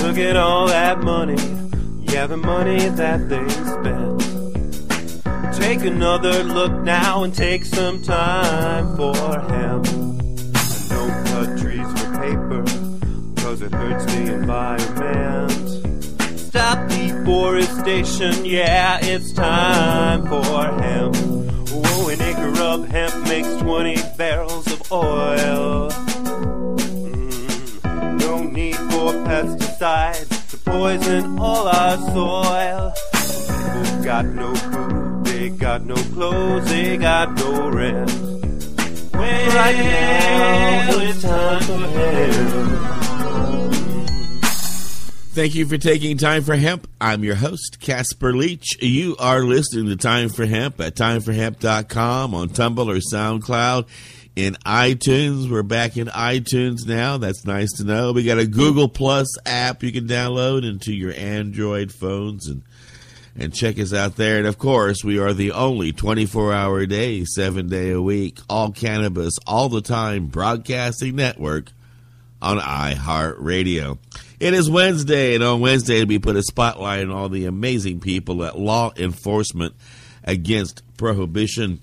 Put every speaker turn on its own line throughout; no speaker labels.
Look at all that money, yeah, the money that they spent. Take another look now and take some time for hemp. And don't cut trees for paper, cause it hurts the environment. Stop deforestation, yeah, it's time for hemp. Oh, an acre of hemp makes 20 barrels of oil. No need for pesticides to poison all our soil. People got no food, they got no clothes, they got no rent. Right now it's time for hemp.
Thank you for taking Time for Hemp. I'm your host, Casper Leitch. You are listening to Time for Hemp at timeforhemp.com, on Tumblr or SoundCloud, in iTunes. We're back in iTunes now. That's nice to know. We got a Google Plus app you can download into your Android phones and check us out there. And, of course, we are the only 24-hour a day, 7-day a week, all cannabis, all the time broadcasting network on iHeartRadio. It is Wednesday, and on Wednesday we put a spotlight on all the amazing people at Law Enforcement Against Prohibition.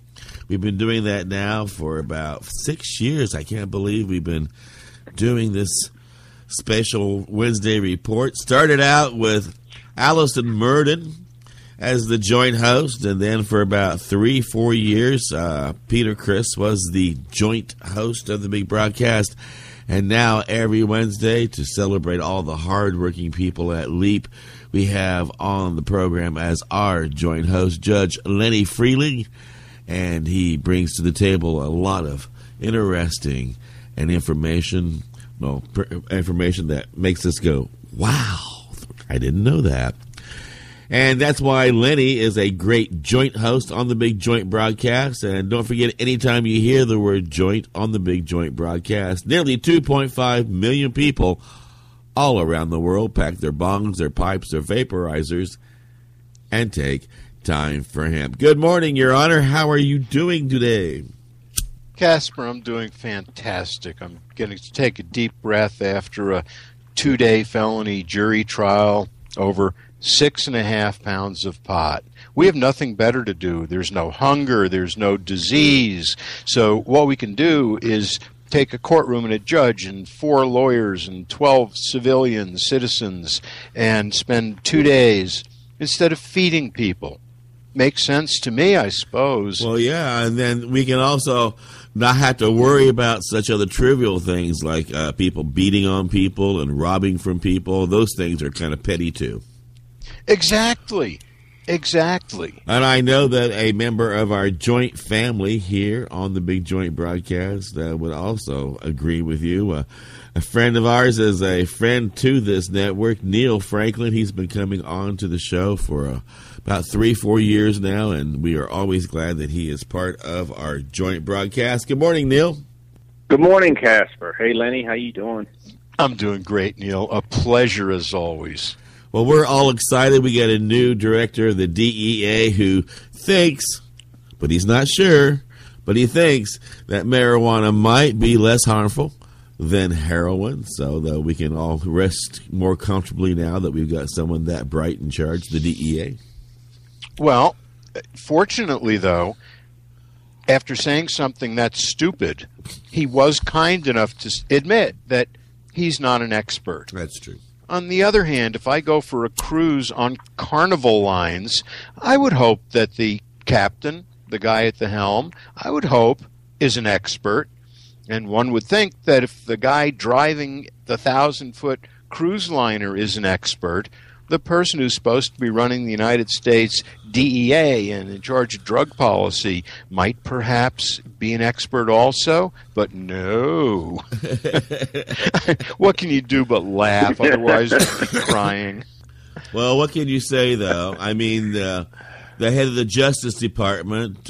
We've been doing that now for about 6 years. I can't believe we've been doing this special Wednesday report. Started out with Allison Murden as the joint host, and then for about 3-4 years, Peter Chris was the joint host of the big broadcast. And now every Wednesday, to celebrate all the hardworking people at LEAP, we have on the program as our joint host, Judge Lenny Frieling, and he brings to the table a lot of interesting and information that makes us go, wow, I didn't know that. And that's why Lenny is a great joint host on the Big Joint broadcast. And don't forget, anytime you hear the word joint on the Big Joint broadcast, nearly 2.5 million people all around the world pack their bongs, their pipes, their vaporizers, and take Time for Hemp. Good morning, Your Honor. How are you doing today?
Casper, I'm doing fantastic. I'm going to take a deep breath after a 2-day felony jury trial over 6.5 pounds of pot. We have nothing better to do. There's no hunger. There's no disease. So what we can do is take a courtroom and a judge and 4 lawyers and 12 civilian citizens and spend 2 days instead of feeding people. Makes sense to me, I suppose.
Well, yeah, and then we can also not have to worry about such other trivial things like people beating on people and robbing from people. Those things are kind of petty, too.
Exactly.
And I know that a member of our joint family here on the Big Joint broadcast would also agree with you. A friend of ours is a friend to this network, Neill Franklin. He's been coming on to the show for about 3-4 years now, and we are always glad that he is part of our joint broadcast. Good morning, Neill.
Good morning, Casper. Hey, Lenny, how you doing?
I'm doing great, Neill. A pleasure as always.
Well, we're all excited. We got a new director of the DEA who thinks, but he's not sure, but he thinks that marijuana might be less harmful than heroin, so that we can all rest more comfortably now that we've got someone that bright in charge, the DEA.
Well, fortunately, though, after saying something that's stupid, he was kind enough to admit that he's not an expert.
That's true.
On the other hand, if I go for a cruise on Carnival lines, I would hope that the captain, the guy at the helm, I would hope is an expert. And one would think that if the guy driving the 1,000-foot cruise liner is an expert, the person who's supposed to be running the United States DEA and in charge of drug policy might perhaps be an expert also, but no. What can you do but laugh? Otherwise, you'll be crying.
Well, what can you say, though? I mean, the head of the Justice Department,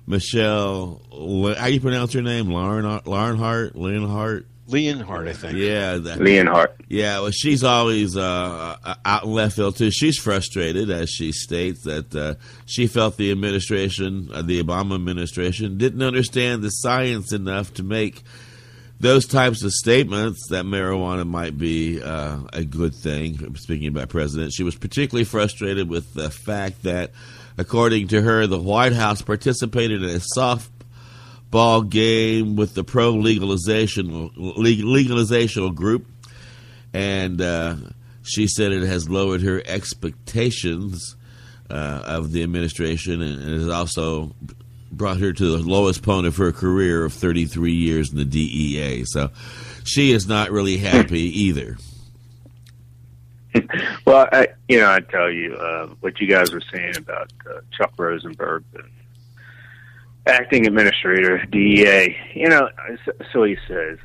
Michelle, how do you pronounce her name? Leonhardt?
Leonhardt, I think.
Yeah,
Leonhardt.
Yeah, well, she's always out in left field, too. She's frustrated, as she states, that she felt the administration, the Obama administration, didn't understand the science enough to make those types of statements that marijuana might be a good thing, speaking about president. She was particularly frustrated with the fact that, according to her, the White House participated in a softball game with the legalizational group, and she said it has lowered her expectations of the administration, and it has also brought her to the lowest point of her career of 33 years in the DEA. So she is not really happy either.
Well, I tell you, what you guys were saying about Chuck Rosenberg, the acting administrator, DEA, so he says,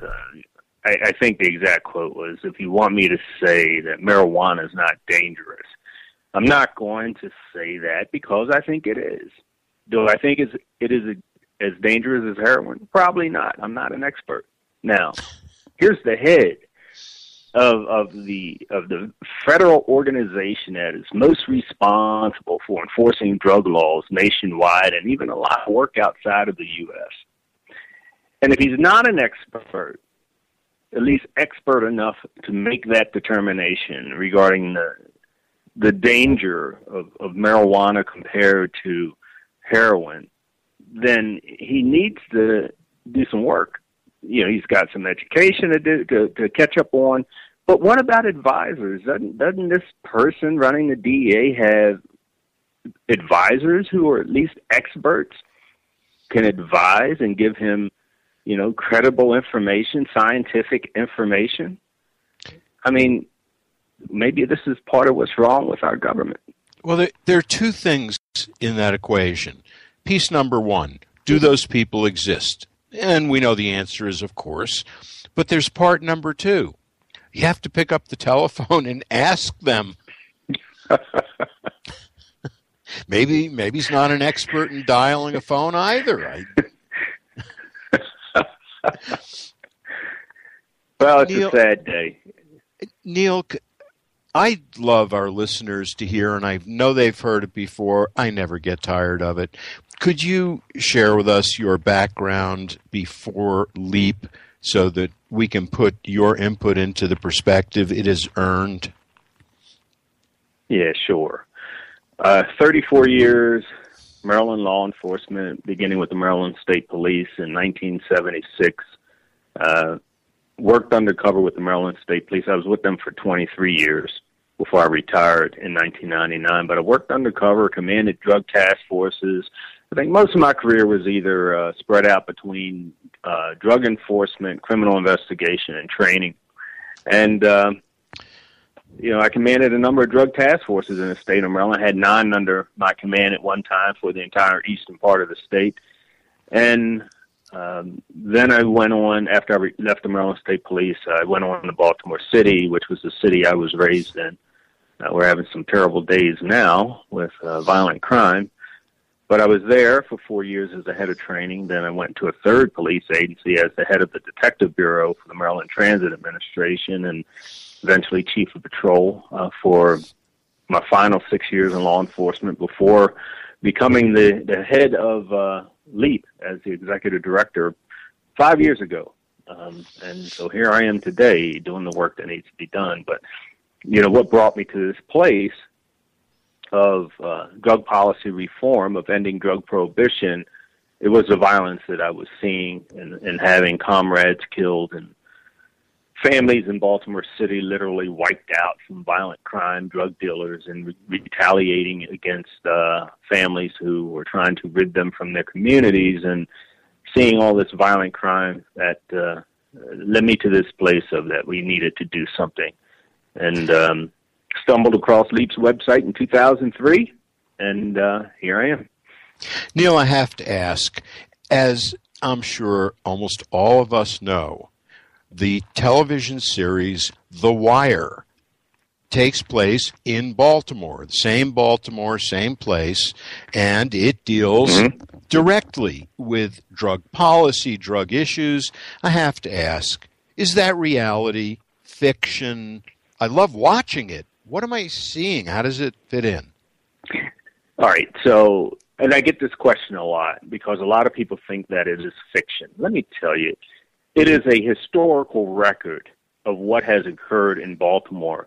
I think the exact quote was, if you want me to say that marijuana is not dangerous, I'm not going to say that because I think it is. Do I think it is as dangerous as heroin? Probably not. I'm not an expert. Now, here's the head of the federal organization that is most responsible for enforcing drug laws nationwide, and even a lot of work outside of the U.S. And if he's not an expert, at least expert enough to make that determination regarding the danger of marijuana compared to heroin, then he needs to do some work. He's got some education to catch up on. But what about advisors? Doesn't this person running the DEA have advisors who are at least experts, can advise and give him, credible information, scientific information? I mean, maybe this is part of what's wrong with our government.
Well, there are two things in that equation. Piece number one, do those people exist? And we know the answer is, of course. But there's part number two. You have to pick up the telephone and ask them. Maybe he's not an expert in dialing a phone either.
Well, it's a sad day.
Neill, I'd love our listeners to hear, and I know they've heard it before. I never get tired of it. Could you share with us your background before LEAP so that we can put your input into the perspective it has earned?
Yeah, sure. 34 years, Maryland law enforcement, beginning with the Maryland State Police in 1976. Worked undercover with the Maryland State Police. I was with them for 23 years before I retired in 1999. But I worked undercover, commanded drug task forces. I think most of my career was either spread out between drug enforcement, criminal investigation, and training. And, I commanded a number of drug task forces in the state of Maryland. I had 9 under my command at one time for the entire eastern part of the state. And then I went on, after I left the Maryland State Police, I went on to Baltimore City, which was the city I was raised in. We're having some terrible days now with violent crime. But I was there for 4 years as the head of training. Then I went to a third police agency as the head of the Detective Bureau for the Maryland Transit Administration, and eventually chief of patrol for my final 6 years in law enforcement before becoming the head of LEAP as the executive director 5 years ago. And so here I am today doing the work that needs to be done. But, what brought me to this place of drug policy reform, of ending drug prohibition, it was the violence that I was seeing and having comrades killed and families in Baltimore City literally wiped out from violent crime, drug dealers, and retaliating against families who were trying to rid them from their communities, and seeing all this violent crime that led me to this place of that we needed to do something. And stumbled across LEAP's website in 2003, and here I am.
Neill, I have to ask, as I'm sure almost all of us know, the television series The Wire takes place in Baltimore, the same place, and it deals directly with drug policy, drug issues. I have to ask, Is that reality, fiction? I love watching it. What am I seeing? How does it fit in?
All right, so, and I get this question a lot because a lot of people think that it is fiction. Let me tell you, it is a historical record of what has occurred in Baltimore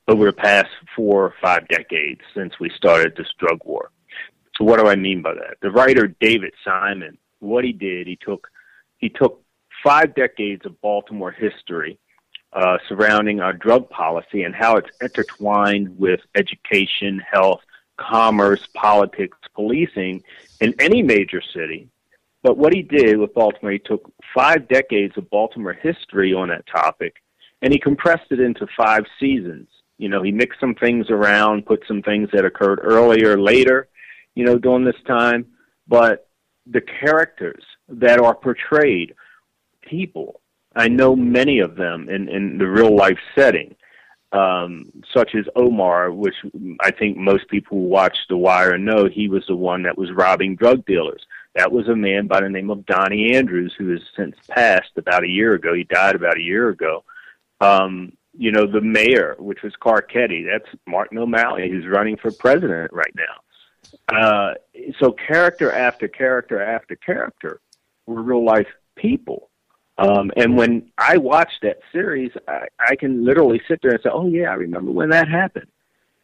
over the past 4 or 5 decades since we started this drug war. So what do I mean by that? The writer David Simon, what he did, he took 5 decades of Baltimore history surrounding our drug policy and how it's intertwined with education, health, commerce, politics, policing in any major city. But what he did with Baltimore, he took 5 decades of Baltimore history on that topic, and he compressed it into 5 seasons. You know, he mixed some things around, put some things that occurred earlier, later, you know, during this time. But the characters that are portrayed, people, I know many of them in the real life setting, such as Omar, which I think most people who watch The Wire know he was the one that was robbing drug dealers. That was a man by the name of Donnie Andrews, who has since passed about a year ago. He died about a year ago. You know, the mayor, which was Carcetti, that's Martin O'Malley, who's running for president right now. So character after character after character were real life people. And when I watched that series, I can literally sit there and say, oh, yeah, I remember when that happened.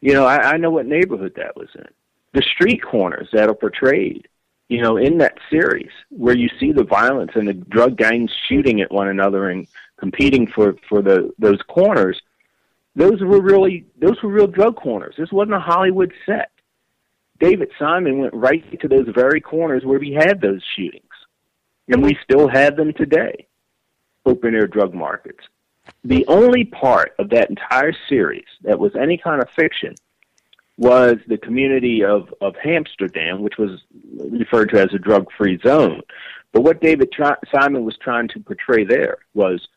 You know, I know what neighborhood that was in. The street corners that are portrayed, you know, in that series, where you see the violence and the drug gangs shooting at one another and competing for those corners, those were real drug corners. This wasn't a Hollywood set. David Simon went right to those very corners where we had those shootings, and we still have them today. Open air drug markets. The only part of that entire series that was any kind of fiction was the community of Amsterdam, which was referred to as a drug-free zone. But what David Simon was trying to portray there was,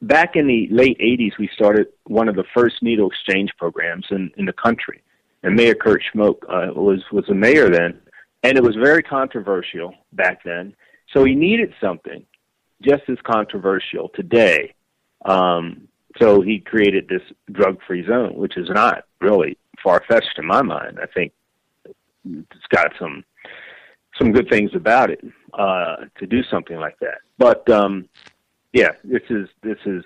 back in the late 80s, we started one of the first needle exchange programs in the country. And Mayor Kurt Schmoke was the mayor then, and it was very controversial back then. So he needed something just as controversial today. So he created this drug-free zone, which is not really far-fetched in my mind. I think it's got some good things about it to do something like that. But yeah, this is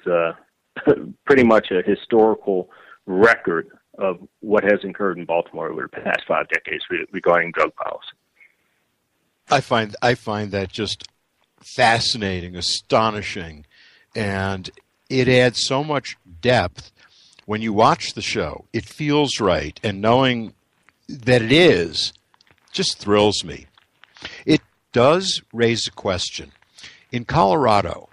pretty much a historical record of what has occurred in Baltimore over the past 5 decades regarding drug policy.
I find that just fascinating, astonishing, and it adds so much depth when you watch the show. It feels right, and knowing that it is just thrills me. It does raise a question. In Colorado,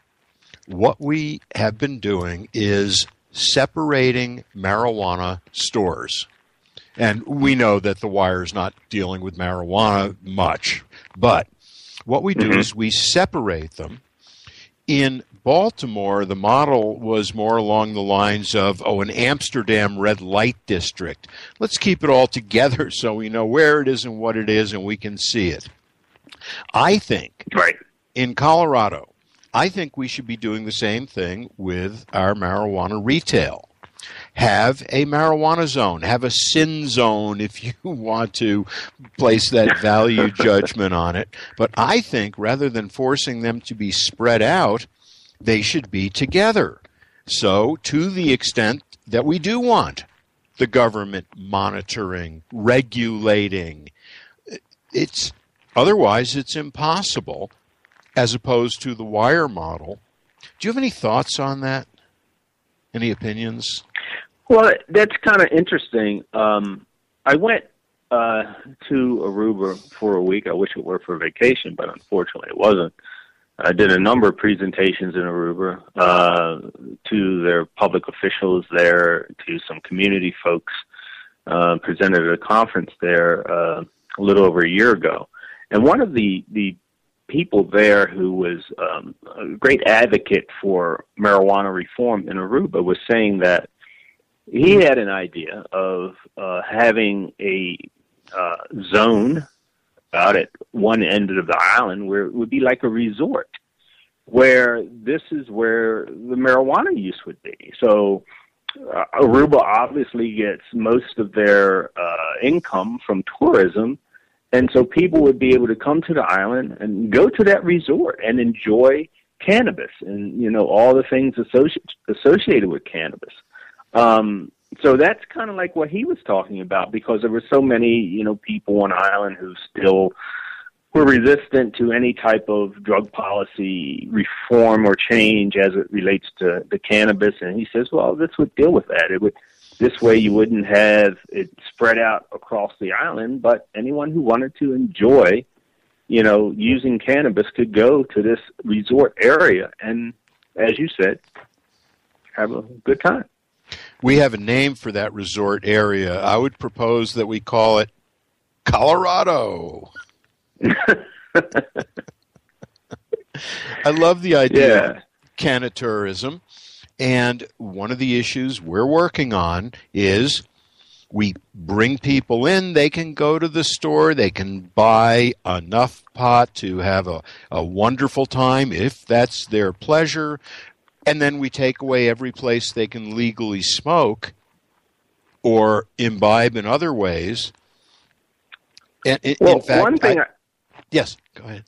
what we have been doing is separating marijuana stores. And we know that The Wire is not dealing with marijuana much, but what we do is we separate them. In Baltimore, the model was more along the lines of, an Amsterdam red light district. Let's keep it all together so we know where it is and what it is and we can see it. I think, in Colorado, I think we should be doing the same thing with our marijuana retail. Have a marijuana zone. Have a sin zone if you want to place that value judgment on it. But I think rather than forcing them to be spread out, they should be together. So to the extent that we do want the government monitoring, regulating, otherwise it's impossible, as opposed to the Wire model. Do you have any thoughts on that? Any opinions?
Well, that's kind of interesting. I went to Aruba for a week. I wish it were for vacation, but unfortunately it wasn't. I did a number of presentations in Aruba to their public officials there, to some community folks, presented at a conference there a little over a year ago. And one of the people there who was a great advocate for marijuana reform in Aruba was saying that he had an idea of having a zone out at one end of the island where it would be like a resort. where this is where the marijuana use would be. So Aruba obviously gets most of their income from tourism, and so people would be able to come to the island and go to that resort and enjoy cannabis and, you know, all the things associated with cannabis. So that's kind of like what he was talking about, because there were so many, you know, people on the island who still were resistant to any type of drug policy reform or change as it relates to the cannabis. And he says, well, this would deal with that. It would, this way you wouldn't have it spread out across the island, but anyone who wanted to enjoy, you know, using cannabis could go to this resort area and, as you said, have a good time.
We have a name for that resort area. I would propose that we call it Colorado. I love the idea of canatourism, and one of the issues we're working on is we bring people in, they can go to the store, they can buy enough pot to have a wonderful time if that's their pleasure, and then we take away every place they can legally smoke or imbibe in other ways. And in fact,
one thing
yes, go ahead.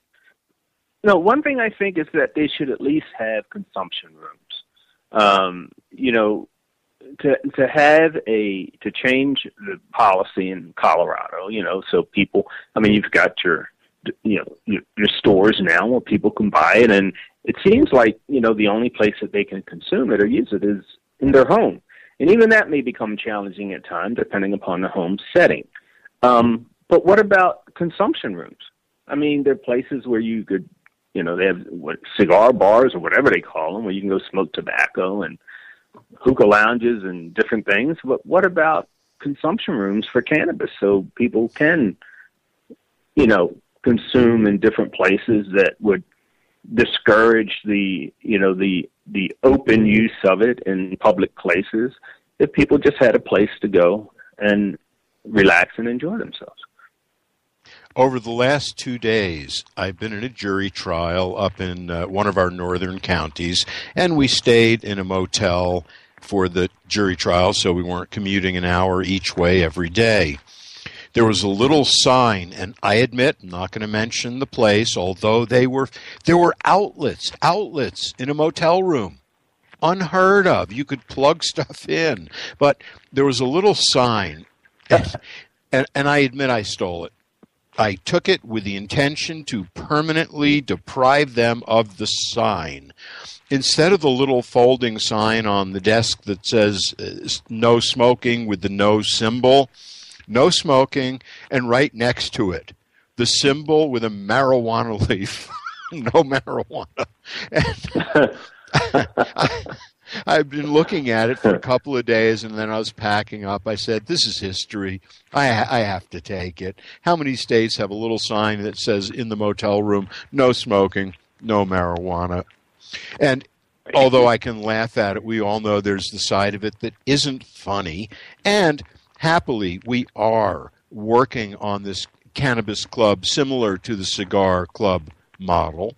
No, one thing I think is that they should at least have consumption rooms. You know, to change the policy in Colorado, you know, so people, I mean, you've got your stores now where people can buy it, and it seems like, you know, the only place that they can consume it or use it is in their home. And even that may become challenging at times, depending upon the home setting. But what about consumption rooms? I mean, there are places where you could, you know, they have cigar bars or whatever they call them, where you can go smoke tobacco, and hookah lounges and different things. But what about consumption rooms for cannabis, so people can, you know, consume in different places that would discourage the, you know, the open use of it in public places, if people just had a place to go and relax and enjoy themselves?
Over the last 2 days, I've been in a jury trial up in one of our northern counties, and we stayed in a motel for the jury trial, so we weren't commuting an hour each way every day. There was a little sign, and I admit, I'm not going to mention the place, although there were outlets in a motel room. Unheard of. You could plug stuff in. But there was a little sign, and I admit I stole it. I took it with the intention to permanently deprive them of the sign. Instead of the little folding sign on the desk that says no smoking with the no symbol, no smoking, and right next to it, the symbol with a marijuana leaf, no marijuana. And I've been looking at it for a couple of days, and then I was packing up. I said, this is history. I have to take it. How many states have a little sign that says in the motel room, no smoking, no marijuana? And although I can laugh at it, we all know there's the side of it that isn't funny. And happily, we are working on this cannabis club similar to the cigar club model.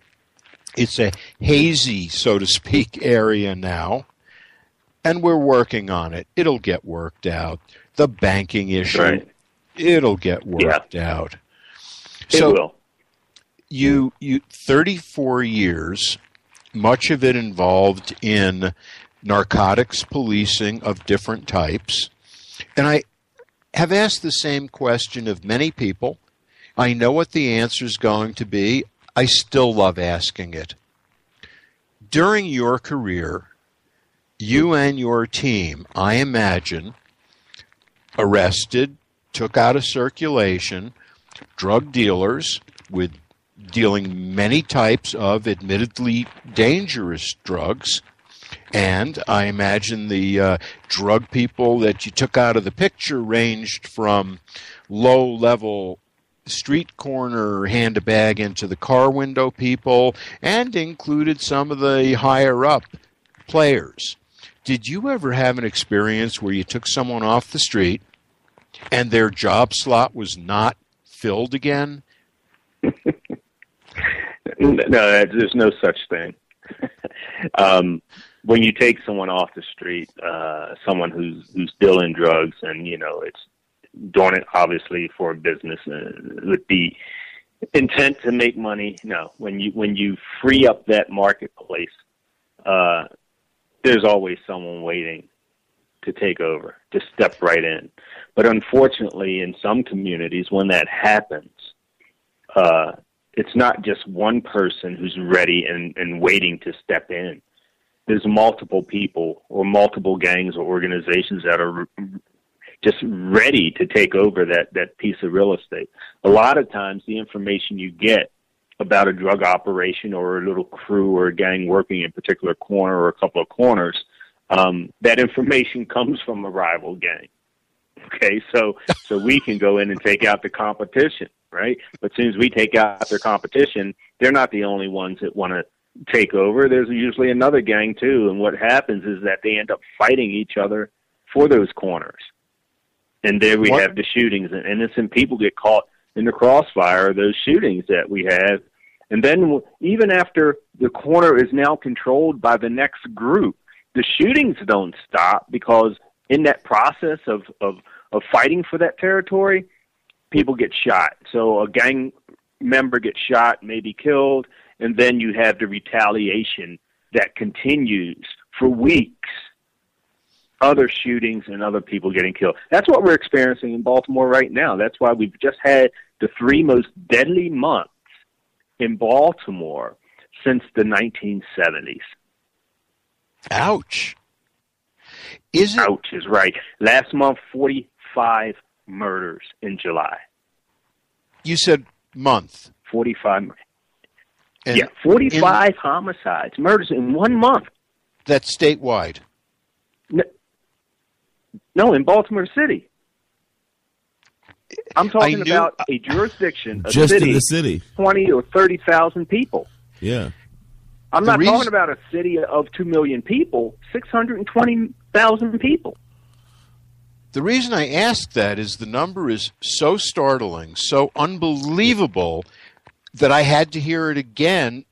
It's a hazy, so to speak, area now, and we're working on it. It'll get worked out. The banking issue, right. It'll get worked out.
It will.
You 34 years, much of it involved in narcotics policing of different types, and I have asked the same question of many people. I know what the answer is going to be. I still love asking it. During your career, you and your team, I imagine, arrested, took out of circulation drug dealers with dealing many types of admittedly dangerous drugs. And I imagine the drug people that you took out of the picture ranged from low-level street corner hand a bag into the car window people, and included some of the higher up players. Did you ever have an experience where you took someone off the street and their job slot was not filled again?
No, there's no such thing. When you take someone off the street, someone who's dealing drugs, and it's doing it obviously for a business with the intent to make money. No, when you free up that marketplace, there's always someone waiting to take over, to step right in. But unfortunately, in some communities, when that happens, it's not just one person who's ready and waiting to step in. There's multiple people or multiple gangs or organizations that are just ready to take over that piece of real estate. A lot of times the information you get about a drug operation or a little crew or a gang working in a particular corner or a couple of corners, that information comes from a rival gang. Okay, so we can go in and take out the competition, right? But as soon as we take out their competition, they're not the only ones that want to take over. There's usually another gang too, and what happens is that they end up fighting each other for those corners. And there we have the shootings, and innocent people get caught in the crossfire of those shootings that we have. And then even after the corner is now controlled by the next group, the shootings don't stop, because in that process of fighting for that territory, people get shot. So a gang member gets shot, maybe killed, and then you have the retaliation that continues for weeks. Other shootings and other people getting killed. That's what we're experiencing in Baltimore right now. That's why we've just had the 3 most deadly months in Baltimore since the 1970s.
Ouch.
Ouch is right. Last month, 45 murders in July.
You said month.
45. And 45 homicides, murders in 1 month.
That's statewide.
No, in Baltimore City. I'm talking about a jurisdiction, a
just
city,
in the city,
20 or 30,000 people.
Yeah.
I'm not talking about a city of 2 million people, 620,000 people.
The reason I ask that is the number is so startling, so unbelievable, that I had to hear it again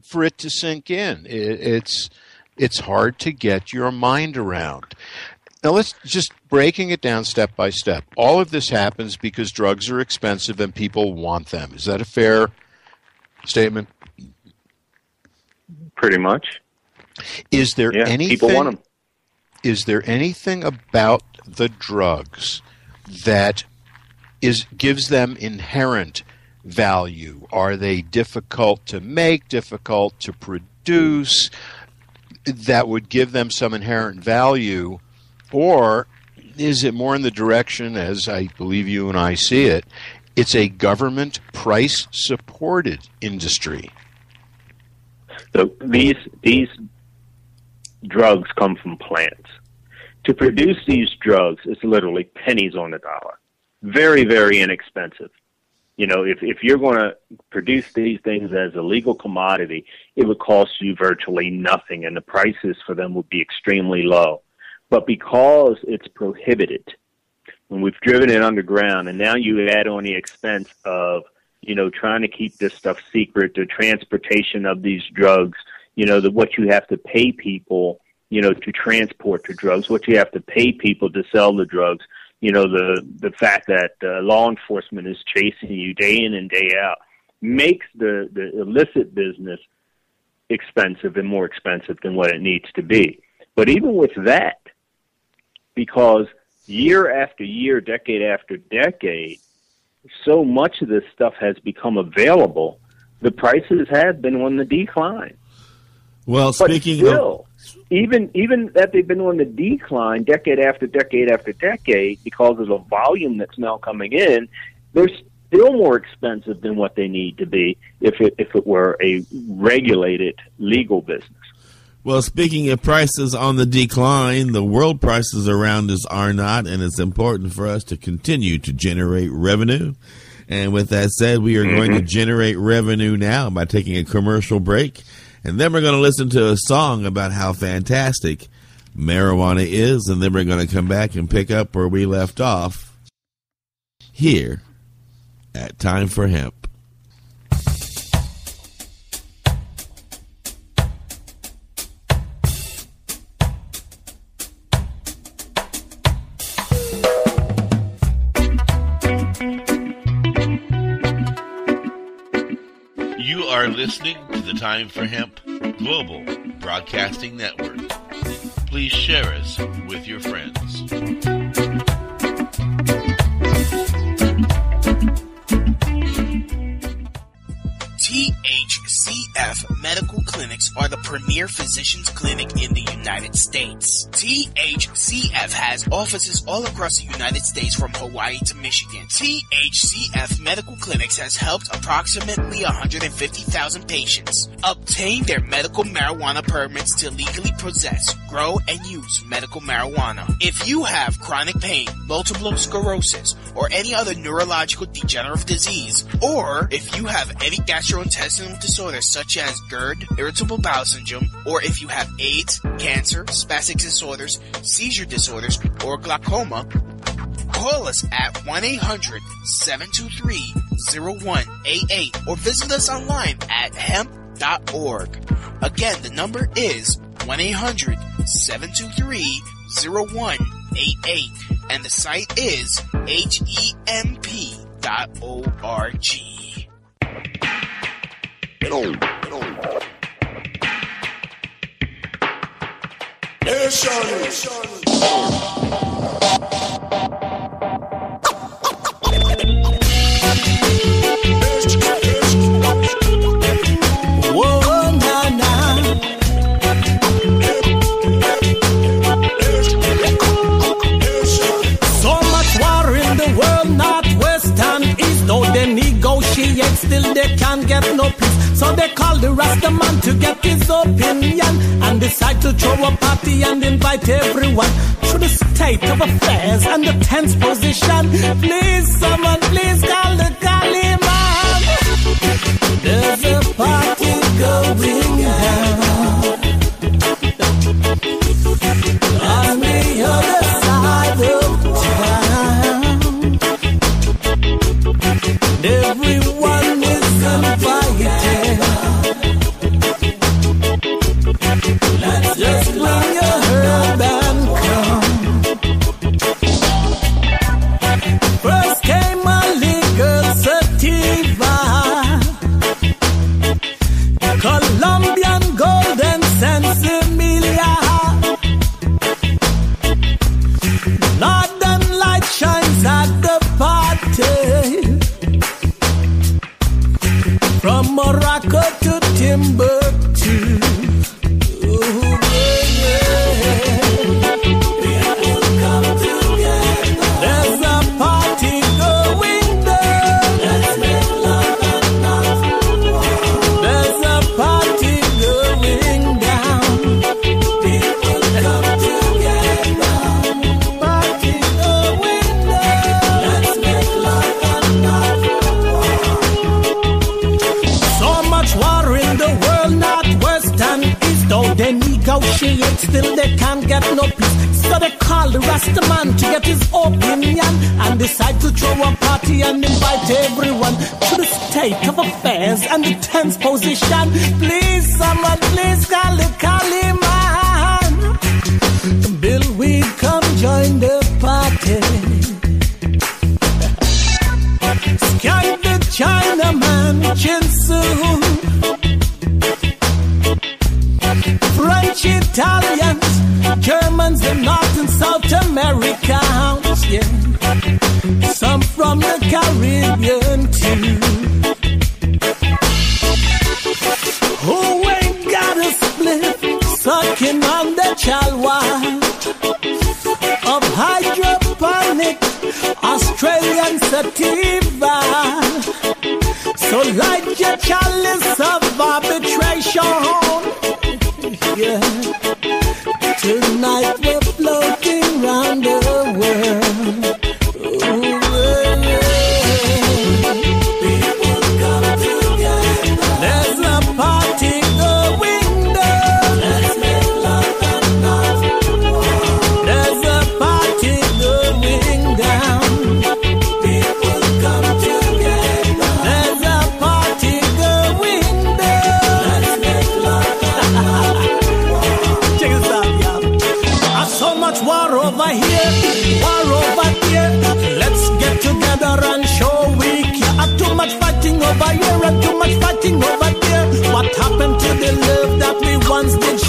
for it to sink in. It's hard to get your mind around. Now let's just breaking it down step by step. All of this happens because drugs are expensive and people want them. Is that a fair statement?
Pretty much.
Is there anything?
People want them.
Is there anything about the drugs that gives them inherent value? Are they difficult to make, difficult to produce, that would give them some inherent value? Or is it more in the direction, as I believe you and I see it, it's a government price-supported industry?
So these drugs come from plants. To produce these drugs is literally pennies on the dollar. Very, very inexpensive. If you're going to produce these things as a legal commodity, it would cost you virtually nothing, and the prices for them would be extremely low. But because it's prohibited, and we've driven it underground, and now you add on the expense of, trying to keep this stuff secret, the transportation of these drugs, what you have to pay people, to transport the drugs, what you have to pay people to sell the drugs, the fact that law enforcement is chasing you day in and day out makes the illicit business expensive and more expensive than what it needs to be. But even with that, because year after year, decade after decade, so much of this stuff has become available, the prices have been on the decline.
Well, speaking
of... Even that they've been on the decline decade after decade after decade because of the volume that's now coming in, they're still more expensive than what they need to be if it were a regulated legal business.
Well, speaking of prices on the decline, the world prices around us are not, and it's important for us to continue to generate revenue. And with that said, we are going to generate revenue now by taking a commercial break. And then we're going to listen to a song about how fantastic marijuana is. And then we're going to come back and pick up where we left off here at Time for Hemp. are listening to the Time for Hemp Global Broadcasting Network. Please share us with your friends.
THCF Medical Clinics are the premier physicians clinic in the United States. THCF has offices all across the United States from Hawaii to Michigan. THCF Medical Clinics has helped approximately 150,000 patients obtain their medical marijuana permits to legally possess, grow, and use medical marijuana. If you have chronic pain, multiple sclerosis, or any other neurological degenerative disease, or if you have any gastrointestinal disorders such as GERD, irritable bowel syndrome, or if you have AIDS, cancer, spastic disorders, seizure disorders, or glaucoma, call us at 1-800-723-0188 or visit us online at hemp.org. Again, the number is 1-800-723-0188 and the site is hemp.org.
Still they can't get no peace, so they call the Rasta man to get his opinion and decide to throw a party and invite everyone to the state of affairs and the tense position. Please, someone, please call the Kali man. There's a party going on the other side of town. Everyone is invited. Let's just bring your herb and come. First came a legal sativa, Colombian golden sensimilia. Northern light shines at the party. From Morocco to Timbuktu. Ooh, yeah. People come together. There's a party going down. Let's make love and not war. There's a party going down. People come together. Party going down. Let's make love and not war. So much war in the world, northwest and east. Though they negotiate, still they can't get no peace. So they call the Rasta man to get his opinion and decide to throw a party and invite everyone to the state of affairs and the tense position. Please, someone, please call the Kali man. Bill, we come join the party. Skank the Chinaman, Chinsu. French, Italians, Germans, and North and South Americans, yeah. Some from the Caribbean too. Who ain't got a split, sucking on the chalwa of hydroponic Australian sativa. So light your chalice of arbitration. Yeah. Tonight we're floating round the world. Ooh, yeah. People come together. There's a party going down. Let's make love and not war. There's a party going down. People come together. There's a party going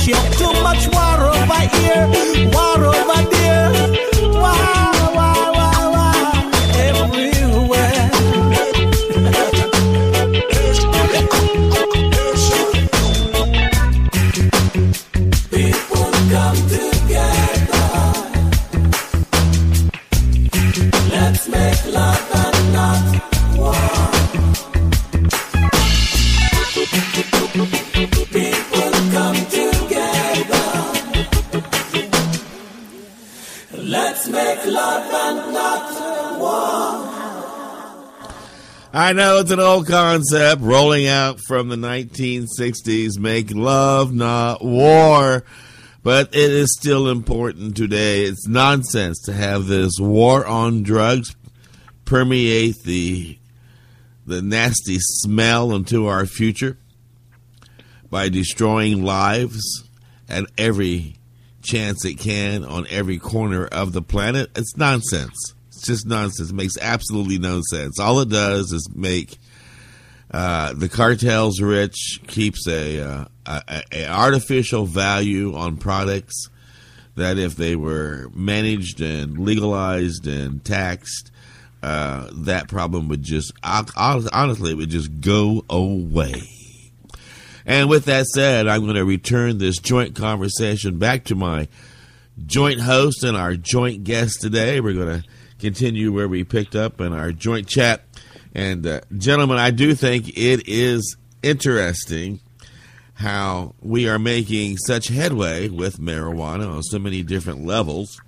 negotiate. Too much war over here, war over there. War everywhere. People come together. Let's make love and not war. People come together. Let's make love and not war.
I know it's an old concept rolling out from the 1960s, make love, not war. But it is still important today. It's nonsense to have this war on drugs permeate the nasty smell into our future by destroying lives at every chance it can on every corner of the planet. It's nonsense. It's just nonsense. It makes absolutely no sense. All it does is make the cartels rich, keeps a artificial value on products that if they were managed and legalized and taxed, that problem would just, honestly, it would just go away. And with that said, I'm going to return this joint conversation back to my joint host and our joint guest today. We're going to continue where we picked up in our joint chat. And gentlemen, I do think it is interesting how we are making such headway with marijuana on so many different levels.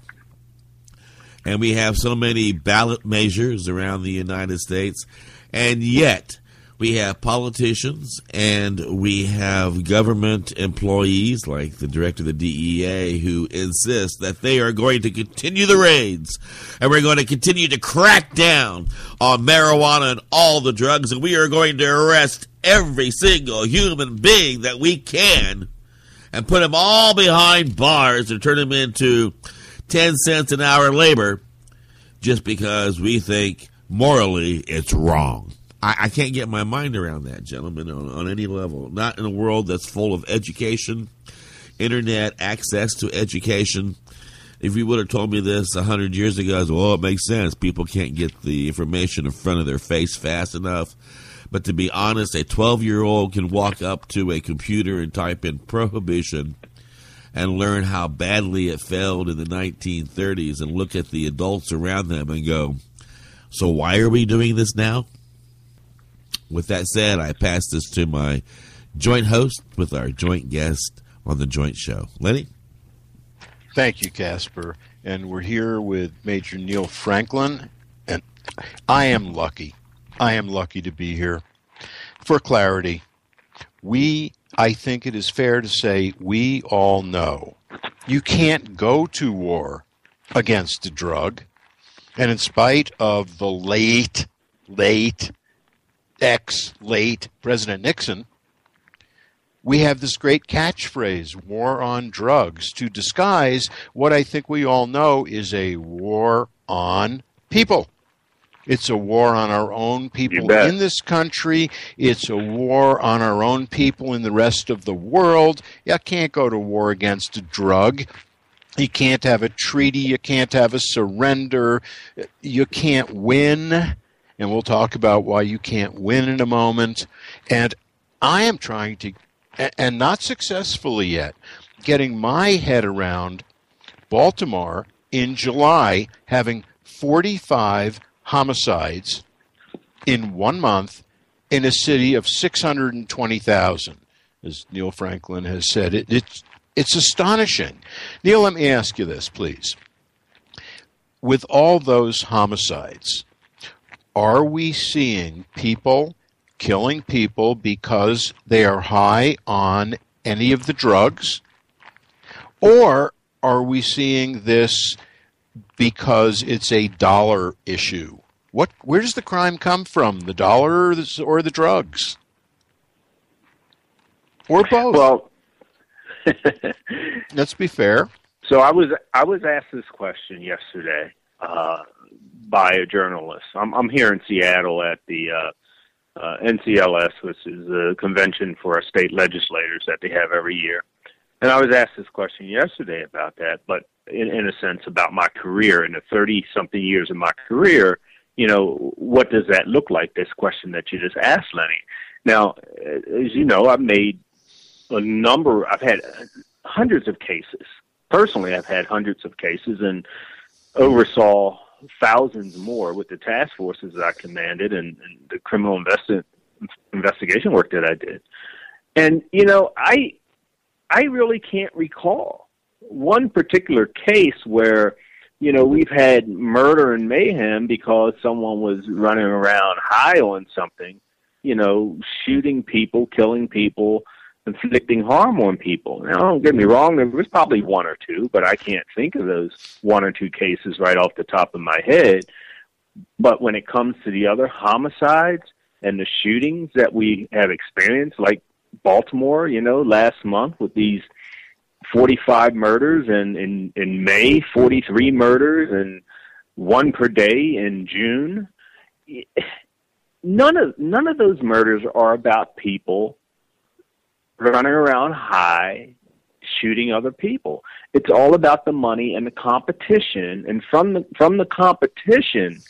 And we have so many ballot measures around the United States. And yet we have politicians and we have government employees like the director of the DEA who insist that they are going to continue the raids and we're going to continue to crack down on marijuana and all the drugs, and we are going to arrest every single human being that we can and put them all behind bars and turn them into 10 cents an hour labor just because we think morally it's wrong. I can't get my mind around that, gentlemen, on any level. Not in a world that's full of education, internet, access to education. If you would have told me this 100 years ago, I was, well, it makes sense. People can't get the information in front of their face fast enough. But to be honest, a 12-year-old can walk up to a computer and type in prohibition and learn how badly it failed in the 1930s and look at the adults around them and go, so why are we doing this now? With that said, I pass this to my joint host with our joint guest on the joint show. Lenny?
Thank you, Casper. And we're here with Major Neill Franklin. And I am lucky. I am lucky to be here. For clarity, I think it is fair to say, we all know you can't go to war against a drug. And in spite of the late President Nixon, we have this great catchphrase, war on drugs, to disguise what I think we all know is a war on people. It's a war on our own people in this country. It's a war on our own people in the rest of the world. You can't go to war against a drug. You can't have a treaty. You can't have a surrender. You can't win. And we'll talk about why you can't win in a moment. And I am trying to, and not successfully yet, getting my head around Baltimore in July having 45 homicides in 1 month in a city of 620,000. As Neill Franklin has said, it's astonishing. Neill, let me ask you this, please. With all those homicides, are we seeing people killing people because they are high on any of the drugs? Or are we seeing this because it's a dollar issue? Where does the crime come from? The dollar or the drugs? Or both?
Well,
let's be fair.
So I was asked this question yesterday by a journalist. I'm here in Seattle at the NCLS, which is a convention for our state legislators that they have every year. And I was asked this question yesterday about that, but in a sense about my career, in the 30-something years of my career, what does that look like, this question that you just asked, Lenny? Now, as you know, I've had hundreds of cases. Personally, I've had hundreds of cases and oversaw thousands more with the task forces that I commanded and the criminal investigation work that I did. And, I really can't recall one particular case where, we've had murder and mayhem because someone was running around high on something, shooting people, killing people, inflicting harm on people. Now, don't get me wrong, there was probably one or two, but I can't think of those one or two cases right off the top of my head. But when it comes to the other homicides and the shootings that we have experienced, like Baltimore, last month with these 45 murders, and in May, 43 murders, and one per day in June. None of those murders are about people running around high, shooting other people. It's all about the money and the competition, and from the competition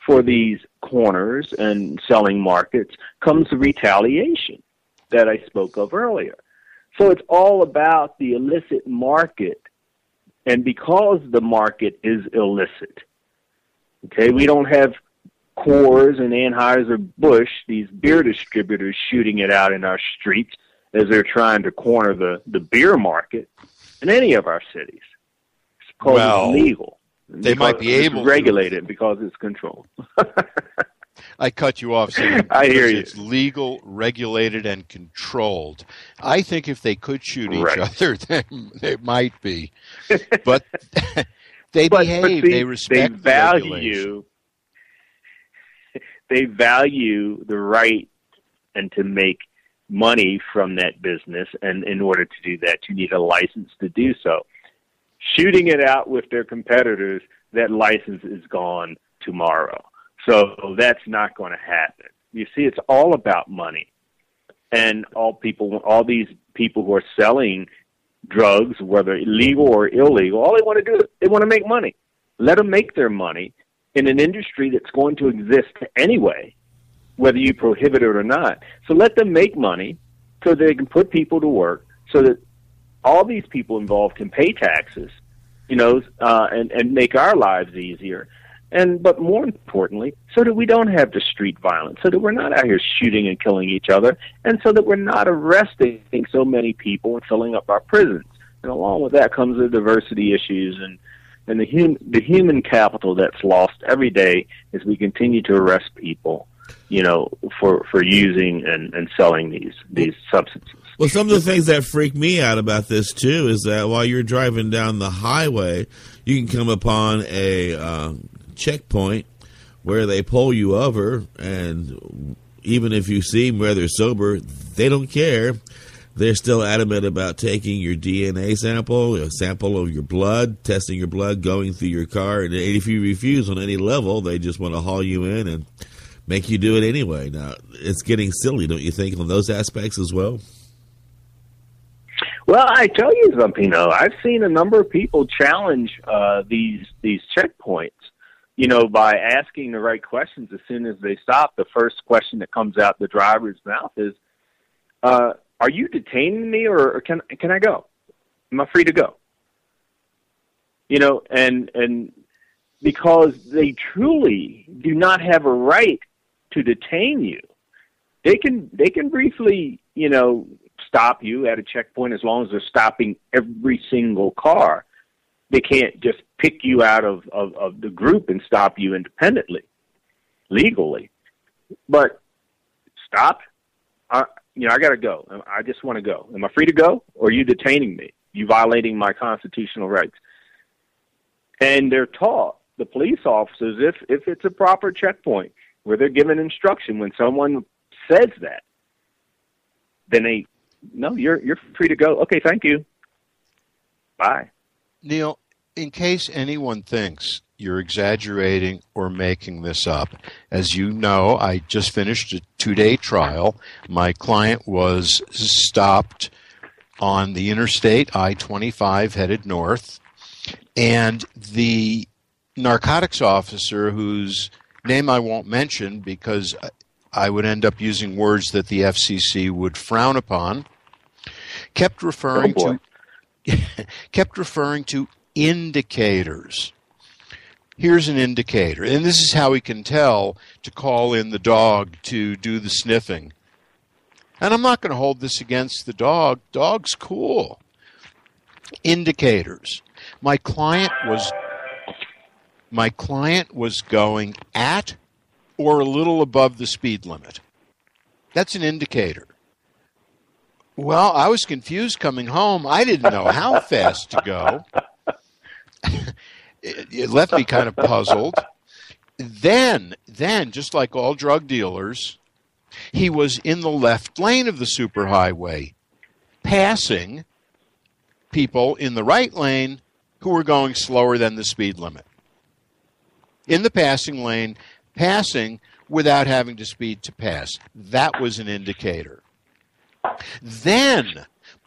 for these corners and selling markets comes the retaliation that I spoke of earlier. So it's all about the illicit market, and because the market is illicit, okay, we don't have Coors and Anheuser-Busch, these beer distributors, shooting it out in our streets as they're trying to corner the beer market in any of our cities. It's because it's legal.
They might be able
to regulate it because it's controlled.
I cut you off saying
I hear you.
It's legal, regulated, and controlled. I think if they could shoot each other, then they might be. But they behave. They respect the regulation.
They value the right and to make money from that business, and in order to do that, you need a license to do so. Shooting it out with their competitors, that license is gone tomorrow. So that's not going to happen. You see, it's all about money. And all these people who are selling drugs, whether legal or illegal, all they want to do is they want to make money. Let them make their money in an industry that's going to exist anyway, whether you prohibit it or not. So let them make money so they can put people to work, so that all these people involved can pay taxes, and make our lives easier. But more importantly, so that we don't have the street violence, so that we're not out here shooting and killing each other, and so that we're not arresting so many people and filling up our prisons. And along with that comes the diversity issues and the human capital that's lost every day as we continue to arrest people, for using and selling these substances.
Well, some of the things that freak me out about this, too, is that while you're driving down the highway, you can come upon a checkpoint where they pull you over, and even if you seem rather sober, they don't care. They're still adamant about taking your DNA sample, a sample of your blood, testing your blood, going through your car, and if you refuse on any level, they just want to haul you in and make you do it anyway. Now, it's getting silly, don't you think, on those aspects as well?
Well, I tell you something, I've seen a number of people challenge these checkpoints, by asking the right questions as soon as they stop. The first question that comes out the driver's mouth is, are you detaining me, or can I go? Am I free to go? And because they truly do not have a right to detain you, they can briefly, stop you at a checkpoint as long as they're stopping every single car. They can't just pick you out of the group and stop you independently, legally. But stop. I got to go. I just want to go. Am I free to go, or are you detaining me? You violating my constitutional rights. And they're taught, the police officers, if it's a proper checkpoint where they're given instruction when someone says that, then no, you're free to go. Okay, thank you. Bye.
Neill, in case anyone thinks you're exaggerating or making this up, as you know, I just finished a 2-day trial. My client was stopped on the interstate, I-25, headed north. And the narcotics officer, whose name I won't mention because I would end up using words that the FCC would frown upon, kept referring to indicators. Here's an indicator, and this is how he can tell to call in the dog to do the sniffing. And I'm not going to hold this against the dog. Dog's cool. Indicators. My client was going at or a little above the speed limit. That's an indicator. Well, I was confused coming home. I didn't know how fast to go. It left me kind of puzzled. Then, just like all drug dealers, he was in the left lane of the superhighway, passing people in the right lane who were going slower than the speed limit. In the passing lane, passing without having to speed to pass. That was an indicator. Then,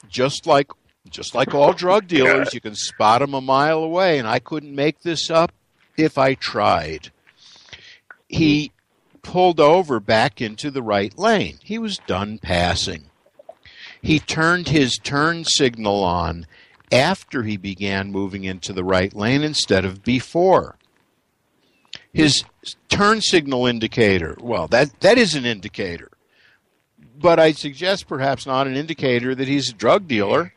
just like all drug dealers, you can spot them a mile away, and I couldn't make this up if I tried. He pulled over back into the right lane. He was done passing. He turned his turn signal on after he began moving into the right lane instead of before. His turn signal indicator, well, that is an indicator. But I'd suggest perhaps not an indicator that he's a drug dealer.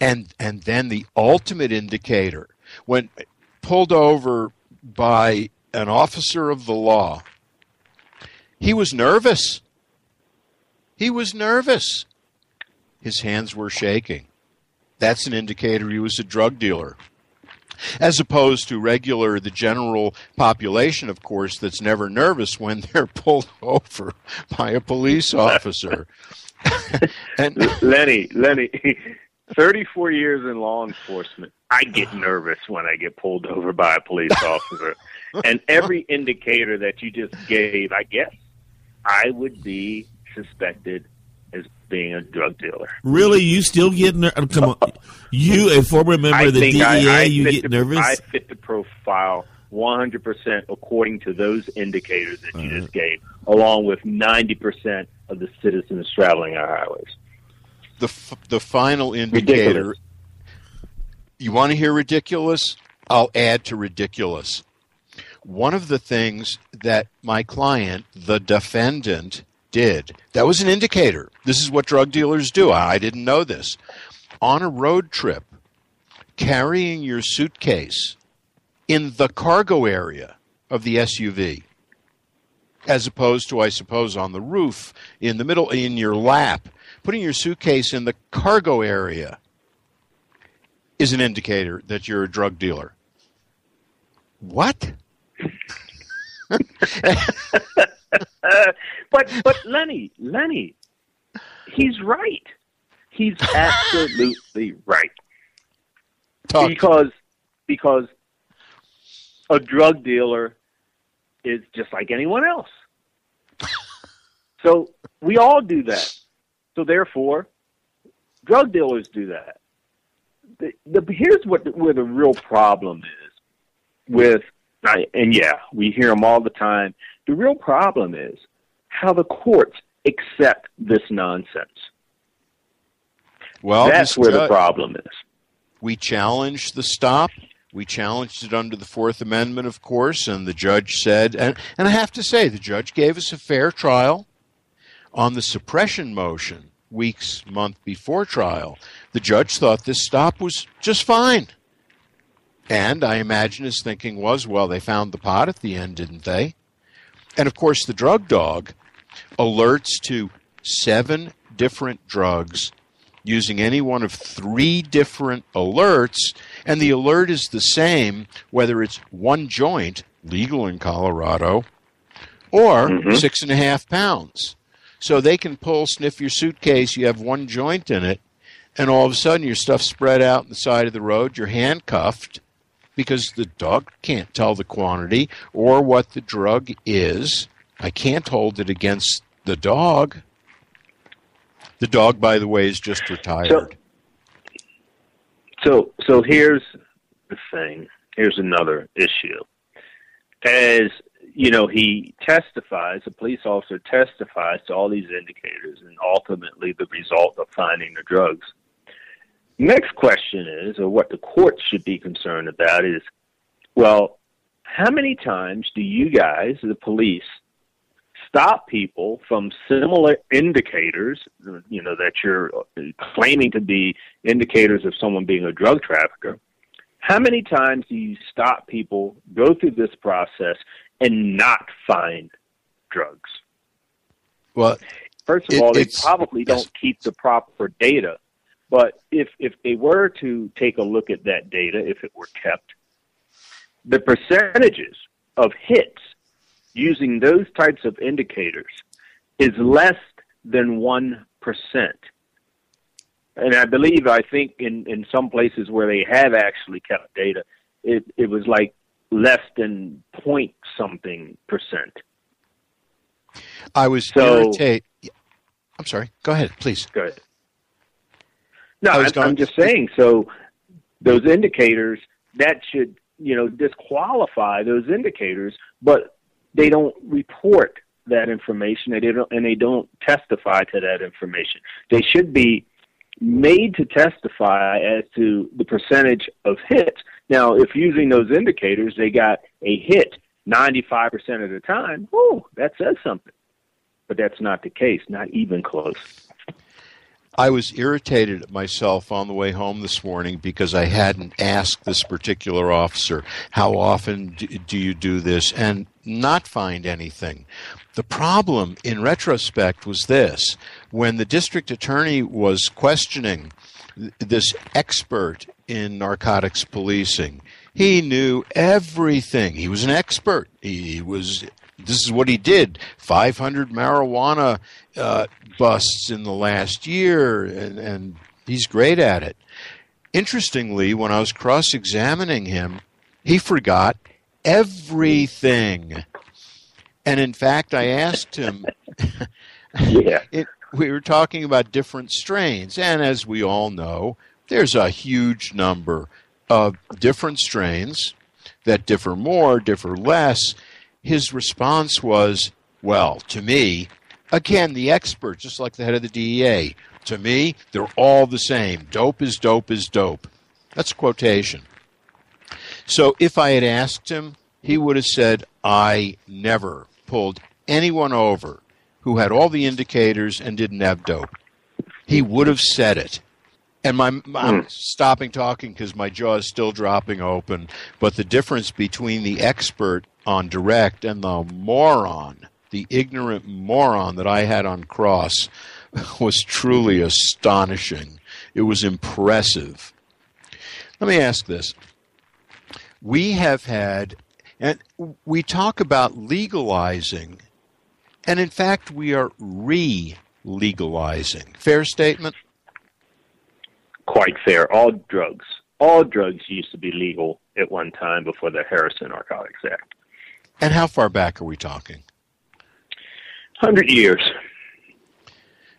And then the ultimate indicator, when pulled over by an officer of the law, he was nervous. He was nervous. His hands were shaking. That's an indicator he was a drug dealer. As opposed to the general population, of course, that's never nervous when they're pulled over by a police officer.
And Lenny, 34 years in law enforcement, I get nervous when I get pulled over by a police officer. And every indicator that you just gave, I guess I would be suspected as being a drug dealer.
Really? You still get nervous? Come on. You, a former member of the DEA, you get nervous?
I fit the profile 100% according to those indicators that you just gave, along with 90% of the citizens traveling our highways.
The final indicator. Ridiculous. You want to hear ridiculous? I'll add to ridiculous. One of the things that my client, the defendant, did, that was an indicator. This is what drug dealers do. I didn't know this. On a road trip, carrying your suitcase in the cargo area of the SUV, as opposed to, I suppose, on the roof, in the middle, in your lap, putting your suitcase in the cargo area is an indicator that you're a drug dealer. What?
But Lenny, he's right. He's absolutely right. Because a drug dealer is just like anyone else. So we all do that. So therefore, drug dealers do that. Here's where the real problem is with, and yeah, we hear them all the time. The real problem is how the courts accept this nonsense.
Well,
that's where the problem is.
We challenged the stop. We challenged it under the Fourth Amendment, of course, and the judge said, and I have to say, the judge gave us a fair trial. On the suppression motion, month before trial, the judge thought this stop was just fine. And I imagine his thinking was, well, they found the pot at the end, didn't they? And, of course, the drug dog alerts to 7 different drugs using any one of 3 different alerts, and the alert is the same whether it's 1 joint, legal in Colorado, or 6.5 pounds. So they can sniff your suitcase, you have 1 joint in it, and all of a sudden your stuff's spread out on the side of the road, you're handcuffed, because the dog can't tell the quantity or what the drug is. I can't hold it against the dog. The dog, by the way, is just retired.
So here's the thing. Here's another issue. As he testifies, a police officer testifies to all these indicators and ultimately the result of finding the drugs. Next question is, or what the court should be concerned about is, well, how many times do you guys, the police, stop people from similar indicators, that you're claiming to be indicators of someone being a drug trafficker? How many times do you stop people, go through this process, and not find drugs?
Well,
first of all, they probably don't keep the proper data. But if they were to take a look at that data, if it were kept, the percentages of hits using those types of indicators is less than 1%. And I think in some places where they have actually kept data, it was like less than point something percent.
I was irritated. I'm sorry. Go ahead, please.
Go ahead. No, I'm just saying, so those indicators, that should, disqualify those indicators, but they don't report that information, and they don't testify to that information. They should be made to testify as to the percentage of hits. Now, if using those indicators, they got a hit 95% of the time, that says something. But that's not the case, not even close.
I was irritated at myself on the way home this morning because I hadn't asked this particular officer, how often do you do this, and not find anything. The problem, in retrospect, was this. When the district attorney was questioning this expert in narcotics policing, he knew everything. He was an expert. This is what he did, 500 marijuana busts in the last year, and he's great at it. Interestingly, when I was cross-examining him, he forgot everything. And in fact, I asked him, we were talking about different strains, and as we all know, there's a huge number of different strains that differ more, differ less. His response was, well, to me, again, the expert, just like the head of the DEA, to me, they're all the same. Dope is dope is dope. That's a quotation. So if I had asked him, he would have said, I never pulled anyone over who had all the indicators and didn't have dope. He would have said it. And I'm stopping talking because my jaw is still dropping open. But the difference between the expert on direct and the moron, the ignorant moron that I had on cross, was truly astonishing. It was impressive. Let me ask this. We have had, and we talk about legalizing, and in fact we are re-legalizing. Fair statement?
Quite fair. All drugs used to be legal at one time before the Harrison Narcotics Act.
And how far back are we talking?
100 years.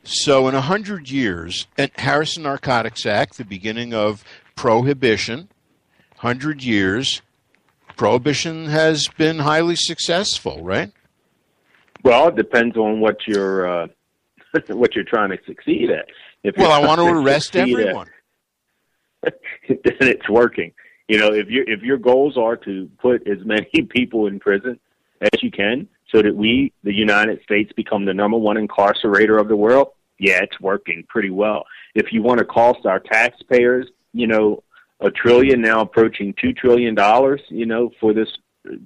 So in 100 years, and Harrison Narcotics Act, the beginning of Prohibition, 100 years, Prohibition has been highly successful, right?
Well, it depends on what you're trying to succeed at.
I want to arrest everyone.
Then it's working. If your goals are to put as many people in prison as you can, so that we, the United States, become the #1 incarcerator of the world, it's working pretty well. If you want to cost our taxpayers, $1 trillion, now approaching $2 trillion, for this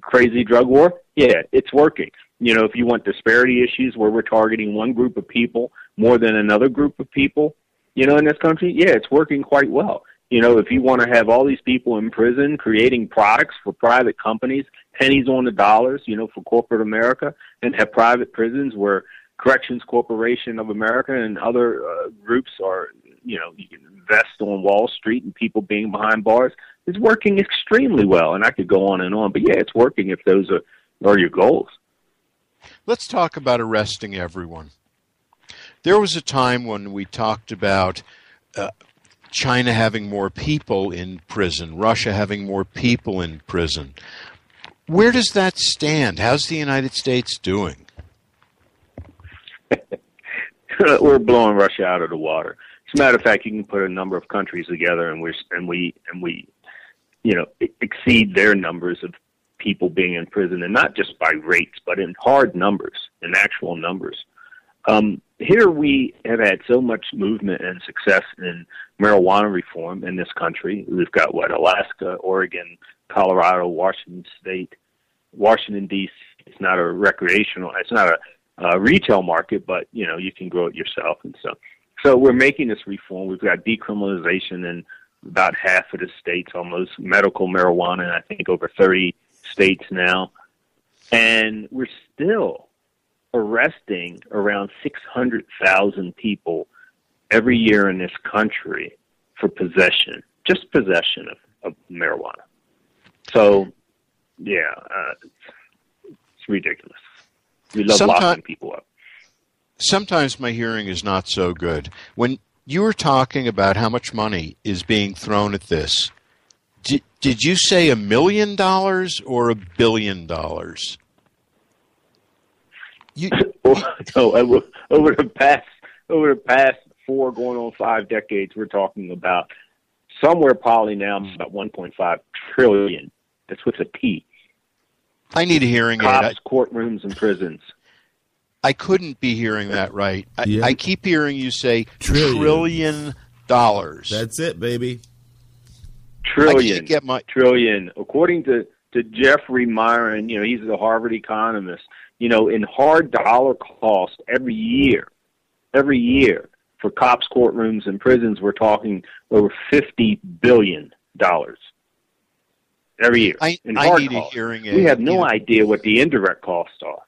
crazy drug war, it's working. If you want disparity issues where we're targeting one group of people more than another group of people, in this country, it's working quite well. If you want to have all these people in prison creating products for private companies, pennies on the dollars, for corporate America, and have private prisons where Corrections Corporation of America and other groups are, you can invest on Wall Street and people being behind bars, it's working extremely well. And I could go on and on, but it's working if those are your goals.
Let's talk about arresting everyone. There was a time when we talked about China having more people in prison, Russia having more people in prison. Where does that stand? How's the United States doing?
We're blowing Russia out of the water. As a matter of fact, you can put a number of countries together, and we exceed their numbers of people being in prison, and not just by rates, but in hard numbers, in actual numbers. Here we have had so much movement and success in marijuana reform in this country. We've got Alaska, Oregon, Colorado, Washington State, Washington D.C. It's not a retail market, but you can grow it yourself and stuff. So we're making this reform. We've got decriminalization in about half of the states, almost medical marijuana, in I think over 30 states now, and we're still arresting around 600,000 people every year in this country for possession, just possession of marijuana. So, yeah, it's ridiculous. We love locking people up.
Sometimes my hearing is not so good. When you were talking about how much money is being thrown at this, did you say $1 million or $1 billion?
No, over the past 4 going on 5 decades, we're talking about somewhere probably now about 1.5 trillion. That's with a T.
I need a hearing aid.
Cops, courtrooms, and prisons.
I couldn't be hearing that right. I keep hearing you say trillion dollars.
That's it, baby.
Trillion. According to Jeffrey Myron, he's a Harvard economist. In hard dollar cost every year for cops, courtrooms, and prisons, we're talking over $50 billion every year.
I need a hearing aid.
We have no idea what the indirect costs are.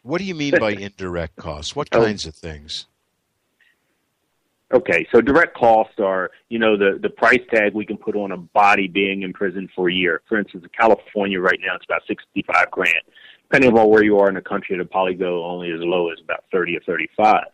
What do you mean by indirect costs? What kinds of things?
Okay, so direct costs are, the price tag we can put on a body being in prison for a year. For instance, in California right now, it's about $65,000. Depending on where you are in the country, it'll probably go only as low as about 30 or 35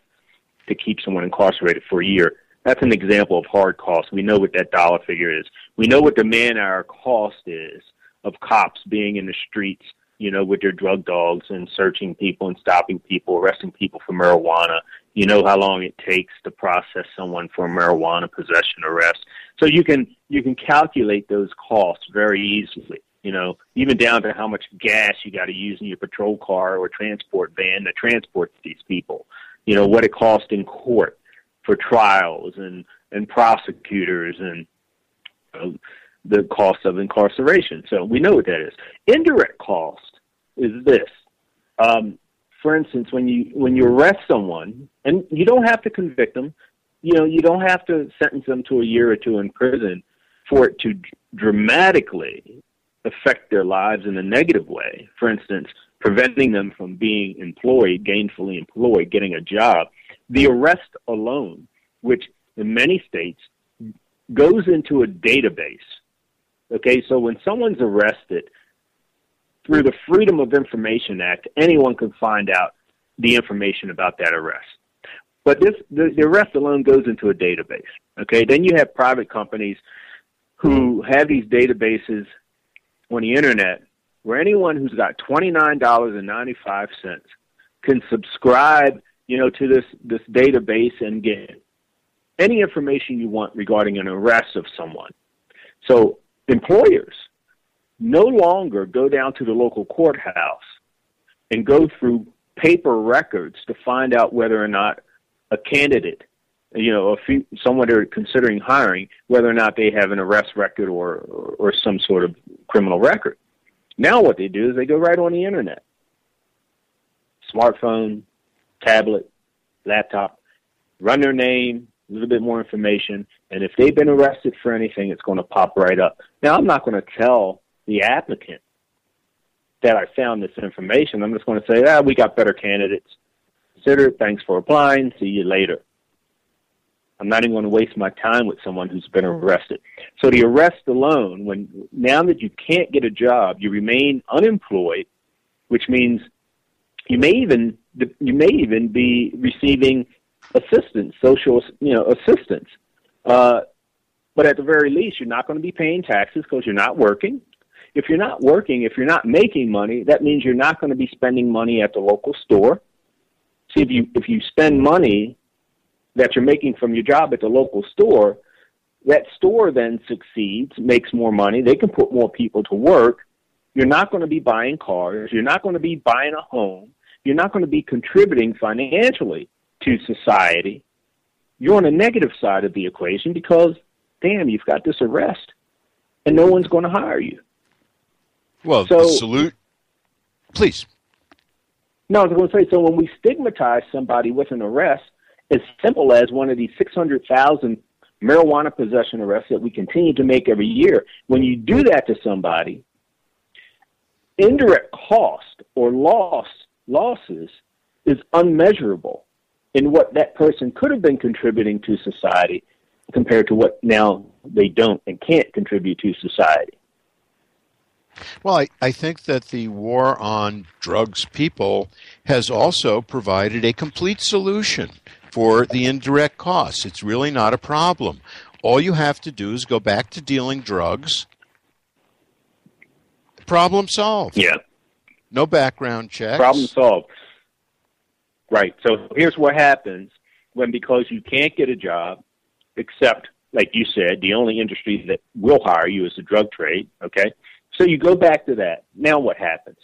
to keep someone incarcerated for a year. That's an example of hard costs. We know what that dollar figure is. We know what the man-hour cost is of cops being in the streets, with their drug dogs and searching people and stopping people, arresting people for marijuana. You know how long it takes to process someone for a marijuana possession arrest. So you can calculate those costs very easily, even down to how much gas you got to use in your patrol car or transport van that transports these people, what it costs in court for trials and prosecutors and the cost of incarceration. So we know what that is. Indirect cost is this. For instance, when you arrest someone, and you don't have to convict them, you don't have to sentence them to a year or 2 in prison for it to dramatically affect their lives in a negative way. For instance, preventing them from being employed, gainfully employed, getting a job. The arrest alone, which in many states goes into a database. Okay, so when someone's arrested, through the Freedom of Information Act, anyone can find out the information about that arrest. But the arrest alone goes into a database. Okay, then you have private companies who have these databases on the internet where anyone who's got $29.95 can subscribe, to this database and get any information you want regarding an arrest of someone. So employers no longer go down to the local courthouse and go through paper records to find out whether or not a candidate, someone they're considering hiring, whether or not they have an arrest record or some sort of criminal record. Now what they do is they go right on the internet. Smartphone, tablet, laptop, run their name, a little bit more information, and if they've been arrested for anything, it's going to pop right up. Now, I'm not going to tell the applicant that I found this information. I'm just going to say, we got better candidates. Consider it. Thanks for applying. See you later. I'm not even going to waste my time with someone who's been arrested. So the arrest alone, now that you can't get a job, you remain unemployed, which means you may even be receiving assistance, social assistance. But at the very least, you're not going to be paying taxes because you're not working. If you're not working, if you're not making money, that means you're not going to be spending money at the local store. See, if you spend money that you're making from your job at the local store, that store then succeeds, makes more money. They can put more people to work. You're not going to be buying cars. You're not going to be buying a home. You're not going to be contributing financially to society. You're on the negative side of the equation because, damn, you've got this arrest, and no one's going to hire you.
Well, the salute, please.
No, I was going to say, so when we stigmatize somebody with an arrest, as simple as one of these 600,000 marijuana possession arrests that we continue to make every year, when you do that to somebody, indirect cost or losses is unmeasurable in what that person could have been contributing to society compared to what now they don't and can't contribute to society.
Well, I think that the war on drugs people has also provided a complete solution for the indirect costs. It's really not a problem. All you have to do is go back to dealing drugs. Problem solved.
Yeah.
No background checks.
Problem solved. Right. So here's what happens when, because you can't get a job, except, like you said, the only industry that will hire you is the drug trade, okay? So you go back to that. Now what happens?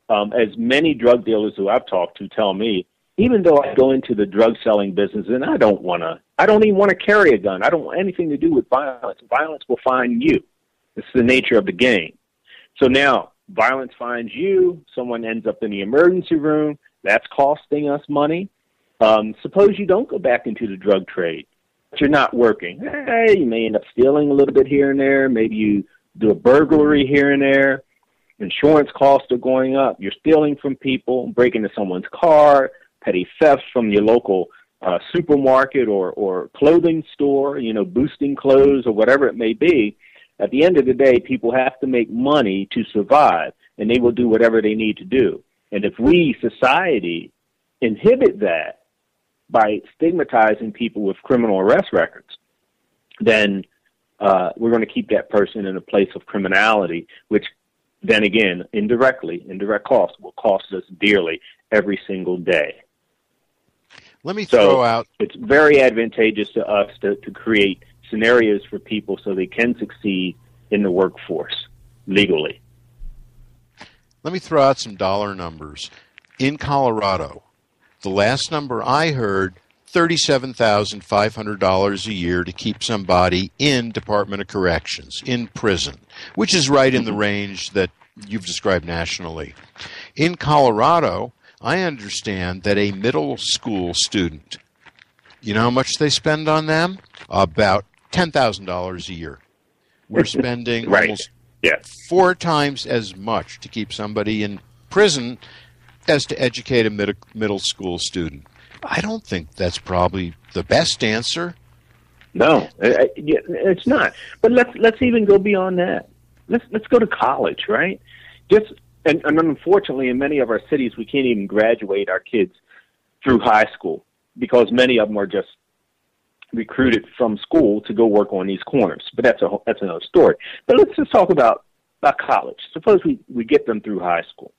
As many drug dealers who I've talked to tell me, even though I go into the drug selling business and I don't even want to carry a gun. I don't want anything to do with violence. Violence will find you. It's the nature of the game. So now violence finds you. Someone ends up in the emergency room. That's costing us money. Suppose you don't go back into the drug trade, but you're not working. Hey, you may end up stealing a little bit here and there. Maybe you do a burglary here and there. Insurance costs are going up. You're stealing from people, breaking into someone's car, petty thefts from your local supermarket or clothing store, boosting clothes or whatever it may be. At the end of the day, people have to make money to survive, and they will do whatever they need to do. And if we, society, inhibit that by stigmatizing people with criminal arrest records, then we're going to keep that person in a place of criminality, which then again, indirect cost will cost us dearly every single day.
Let me throw out...
It's very advantageous to us to create scenarios for people so they can succeed in the workforce legally.
Let me throw out some dollar numbers. In Colorado, the last number I heard, $37,500 a year to keep somebody in Department of Corrections, in prison, which is right in the range that you've described nationally. In Colorado, I understand that a middle school student, you know how much they spend on them? About $10,000 a year. We're spending
right.
almost 4 times as much to keep somebody in prison as to educate a middle school student. I don't think that's probably the best answer.
No, it's not. But let's even go beyond that. Let's go to college, right? And unfortunately, in many of our cities, we can't even graduate our kids through high school because many of them are just recruited from school to go work on these corners. But that's another story. But let's just talk about college. Suppose we get them through high school.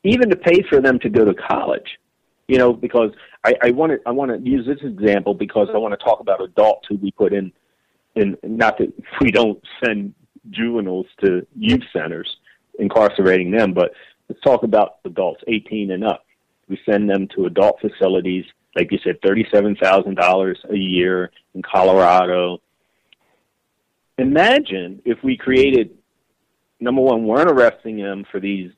Even to pay for them to go to college, because I want to use this example because I want to talk about adults who we put in not that we don't send juveniles to youth centers, incarcerating them, but let's talk about adults 18 and up. We send them to adult facilities, like you said, $37,000 a year in Colorado. Imagine if we created, number one, weren't arresting them for these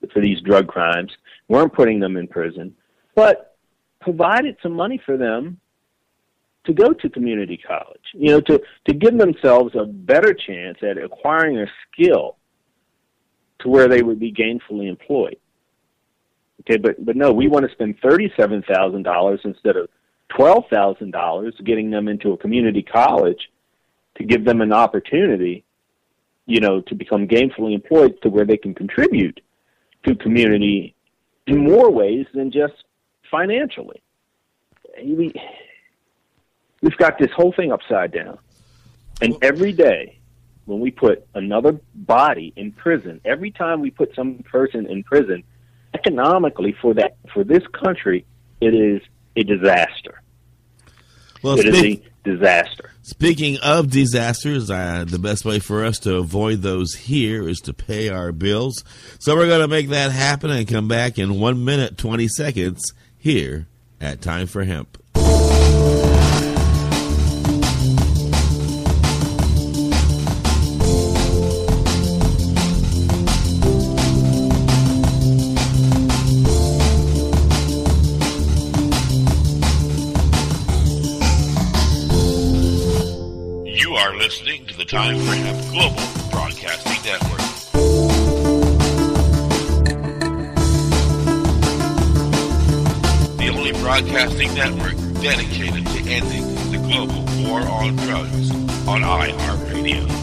drug crimes, weren't putting them in prison, but provided some money for them to go to community college, to give themselves a better chance at acquiring a skill to where they would be gainfully employed. Okay, but no, we want to spend $37,000 instead of $12,000 getting them into a community college to give them an opportunity, to become gainfully employed to where they can contribute to community in more ways than just financially. We've got this whole thing upside down. And every day when we put another body in prison, every time we put some person in prison, economically for this country, it is a disaster.
Well,
it is a disaster.
Speaking of disasters, the best way for us to avoid those here is to pay our bills. So we're going to make that happen and come back in 1 minute, 20 seconds here at Time for Hemp.
You are listening to the Time for Hemp Global Broadcasting Network. The only broadcasting network dedicated to ending the global war on drugs on iHeartRadio.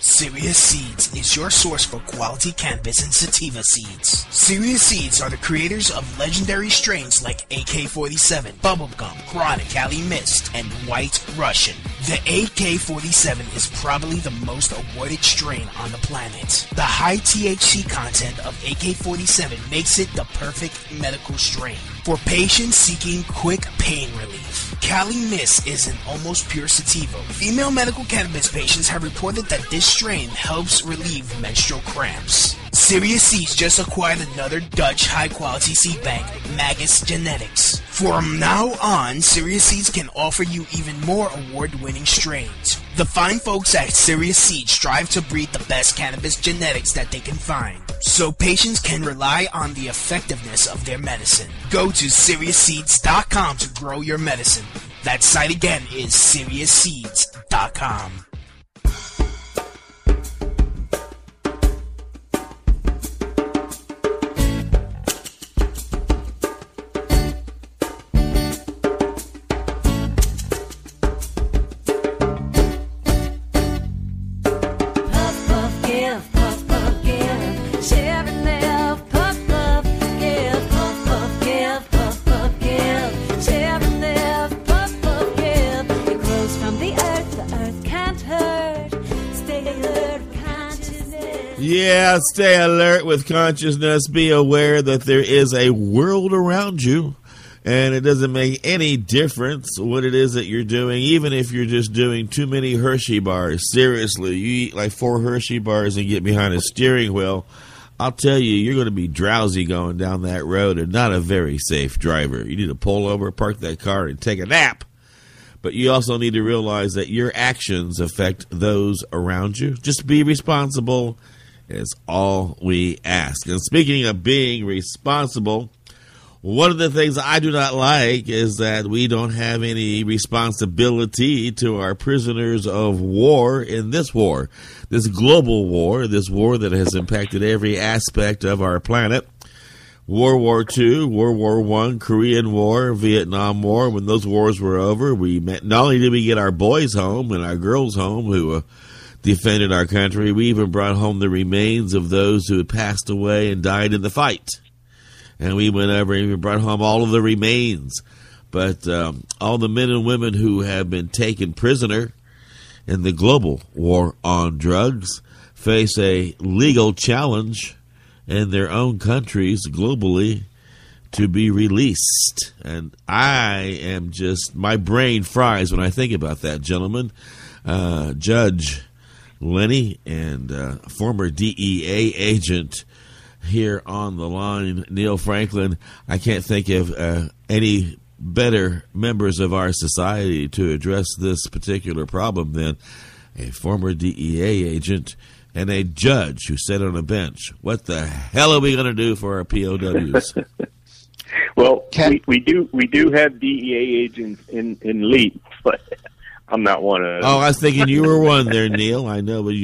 Serious Seeds is your source for quality cannabis and sativa seeds. Serious Seeds are the creators of legendary strains like AK-47, Bubblegum, Chronic, Cali Mist, and White Russian. The AK-47 is probably the most awarded strain on the planet. The high THC content of AK-47 makes it the perfect medical strain for patients seeking quick pain relief. Cali Mist is an almost pure sativa. Female medical cannabis patients have reported that this strain helps relieve menstrual cramps. Serious Seeds just acquired another Dutch high-quality seed bank, Magus Genetics. From now on, Serious Seeds can offer you even more award-winning strains. The fine folks at Serious Seeds strive to breed the best cannabis genetics that they can find, so patients can rely on the effectiveness of their medicine. Go to SeriousSeeds.com to grow your medicine. That site again is SeriousSeeds.com.
Yeah, stay alert with consciousness. Be aware that there is a world around you, and it doesn't make any difference what it is that you're doing, even if you're just doing too many Hershey bars. Seriously, you eat like 4 Hershey bars and get behind a steering wheel, I'll tell you, you're going to be drowsy going down that road and not a very safe driver. You need to pull over, park that car, and take a nap. But you also need to realize that your actions affect those around you. Just be responsible is all we ask. And speaking of being responsible, one of the things I do not like is that we don't have any responsibility to our prisoners of war in this war, this global war, this war that has impacted every aspect of our planet. World War II, World War I, Korean War, Vietnam War. When those wars were over, not only did we get our boys home and our girls home who defended our country, we even brought home the remains of those who had passed away and died in the fight. And we went over and we brought home all of the remains. But all the men and women who have been taken prisoner in the global war on drugs face a legal challenge in their own countries globally to be released. And my brain fries when I think about that, gentlemen. Judge Lenny and former DEA agent here on the line, Neill Franklin. I can't think of any better members of our society to address this particular problem than a former DEA agent and a judge who sat on a bench. What the hell are we going to do for our POWs?
Well, we do have DEA agents in Leitch, but I'm not one of.
Oh, I was thinking you were one there, Neill. I know, but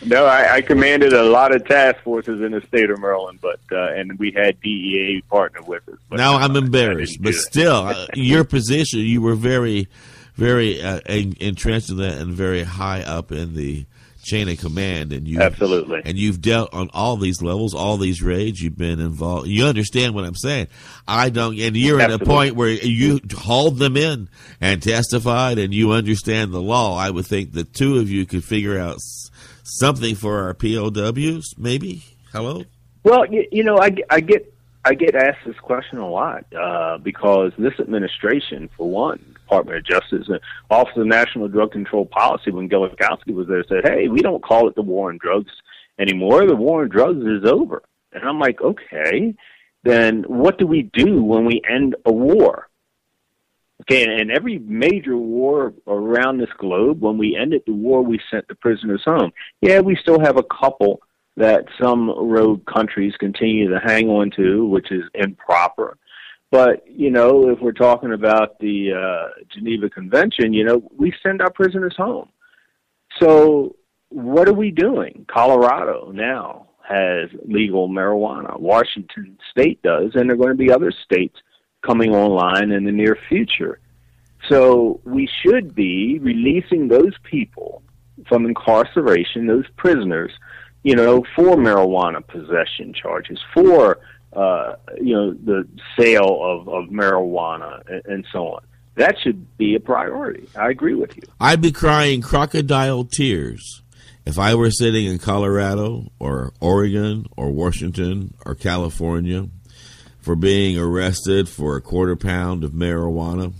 No, I commanded a lot of task forces in the state of Maryland, but and we had DEA partner with us. But
now I'm embarrassed, but still, your position, you were very, very entrenched in that and very high up in the chain of command, and
absolutely,
and you've dealt on all these levels, all these raids. You've been involved. You understand what I'm saying? I don't, and you're at a point where you hauled them in and testified, and you understand the law. I would think the two of you could figure out something for our POWs, maybe. Hello.
Well, I get asked this question a lot because this administration, for one, Department of Justice and Office of National Drug Control Policy, when Gillikowski was there, said, "Hey, we don't call it the war on drugs anymore. The war on drugs is over." And I'm like, okay, then what do we do when we end a war? Okay, and every major war around this globe, when we ended the war, we sent the prisoners home. Yeah, we still have a couple that some rogue countries continue to hang on to, which is improper. But, if we're talking about the Geneva Convention, we send our prisoners home. So what are we doing? Colorado now has legal marijuana. Washington State does, and there are going to be other states coming online in the near future. So we should be releasing those people from incarceration, those prisoners, for marijuana possession charges, for the sale of marijuana and so on. That should be a priority. I agree with you.
I'd be crying crocodile tears if I were sitting in Colorado or Oregon or Washington or California for being arrested for a quarter pound of marijuana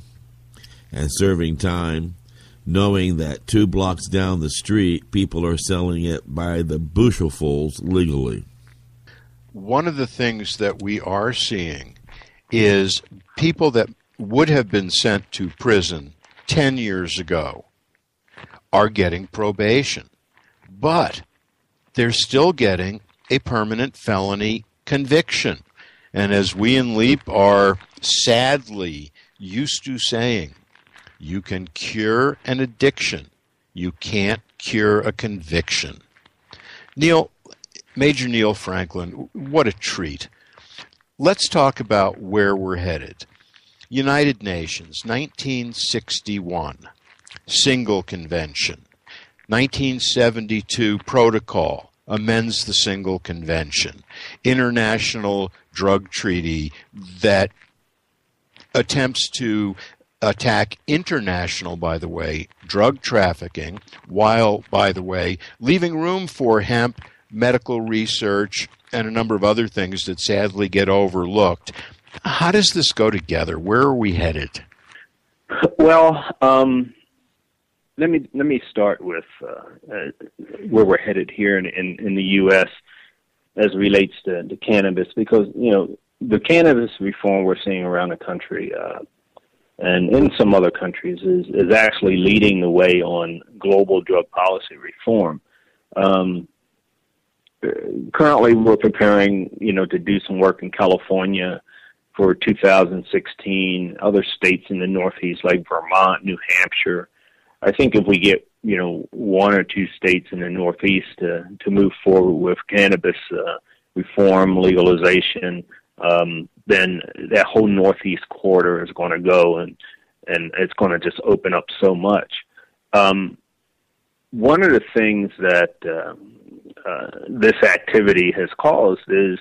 and serving time, knowing that 2 blocks down the street, people are selling it by the bushelfuls legally.
One of the things that we are seeing is people that would have been sent to prison 10 years ago are getting probation, but they're still getting a permanent felony conviction. And as we in LEAP are sadly used to saying, you can cure an addiction, you can't cure a conviction. Neill, Major Neill Franklin, what a treat. Let's talk about where we're headed. United Nations, 1961, Single Convention. 1972, Protocol, amends the Single Convention. International Drug Treaty that attempts to attack international, by the way, drug trafficking, while, by the way, leaving room for hemp, medical research, and a number of other things that sadly get overlooked. How does this go together? Where are we headed?
Well, let me start with where we're headed here in the U.S. as it relates to cannabis, because the cannabis reform we're seeing around the country and in some other countries is actually leading the way on global drug policy reform. Currently, we're preparing, to do some work in California for 2016, other states in the Northeast like Vermont, New Hampshire. I think if we get, 1 or 2 states in the Northeast to move forward with cannabis reform, legalization, then that whole Northeast corridor is going to go and it's going to just open up so much. One of the things that this activity has caused is,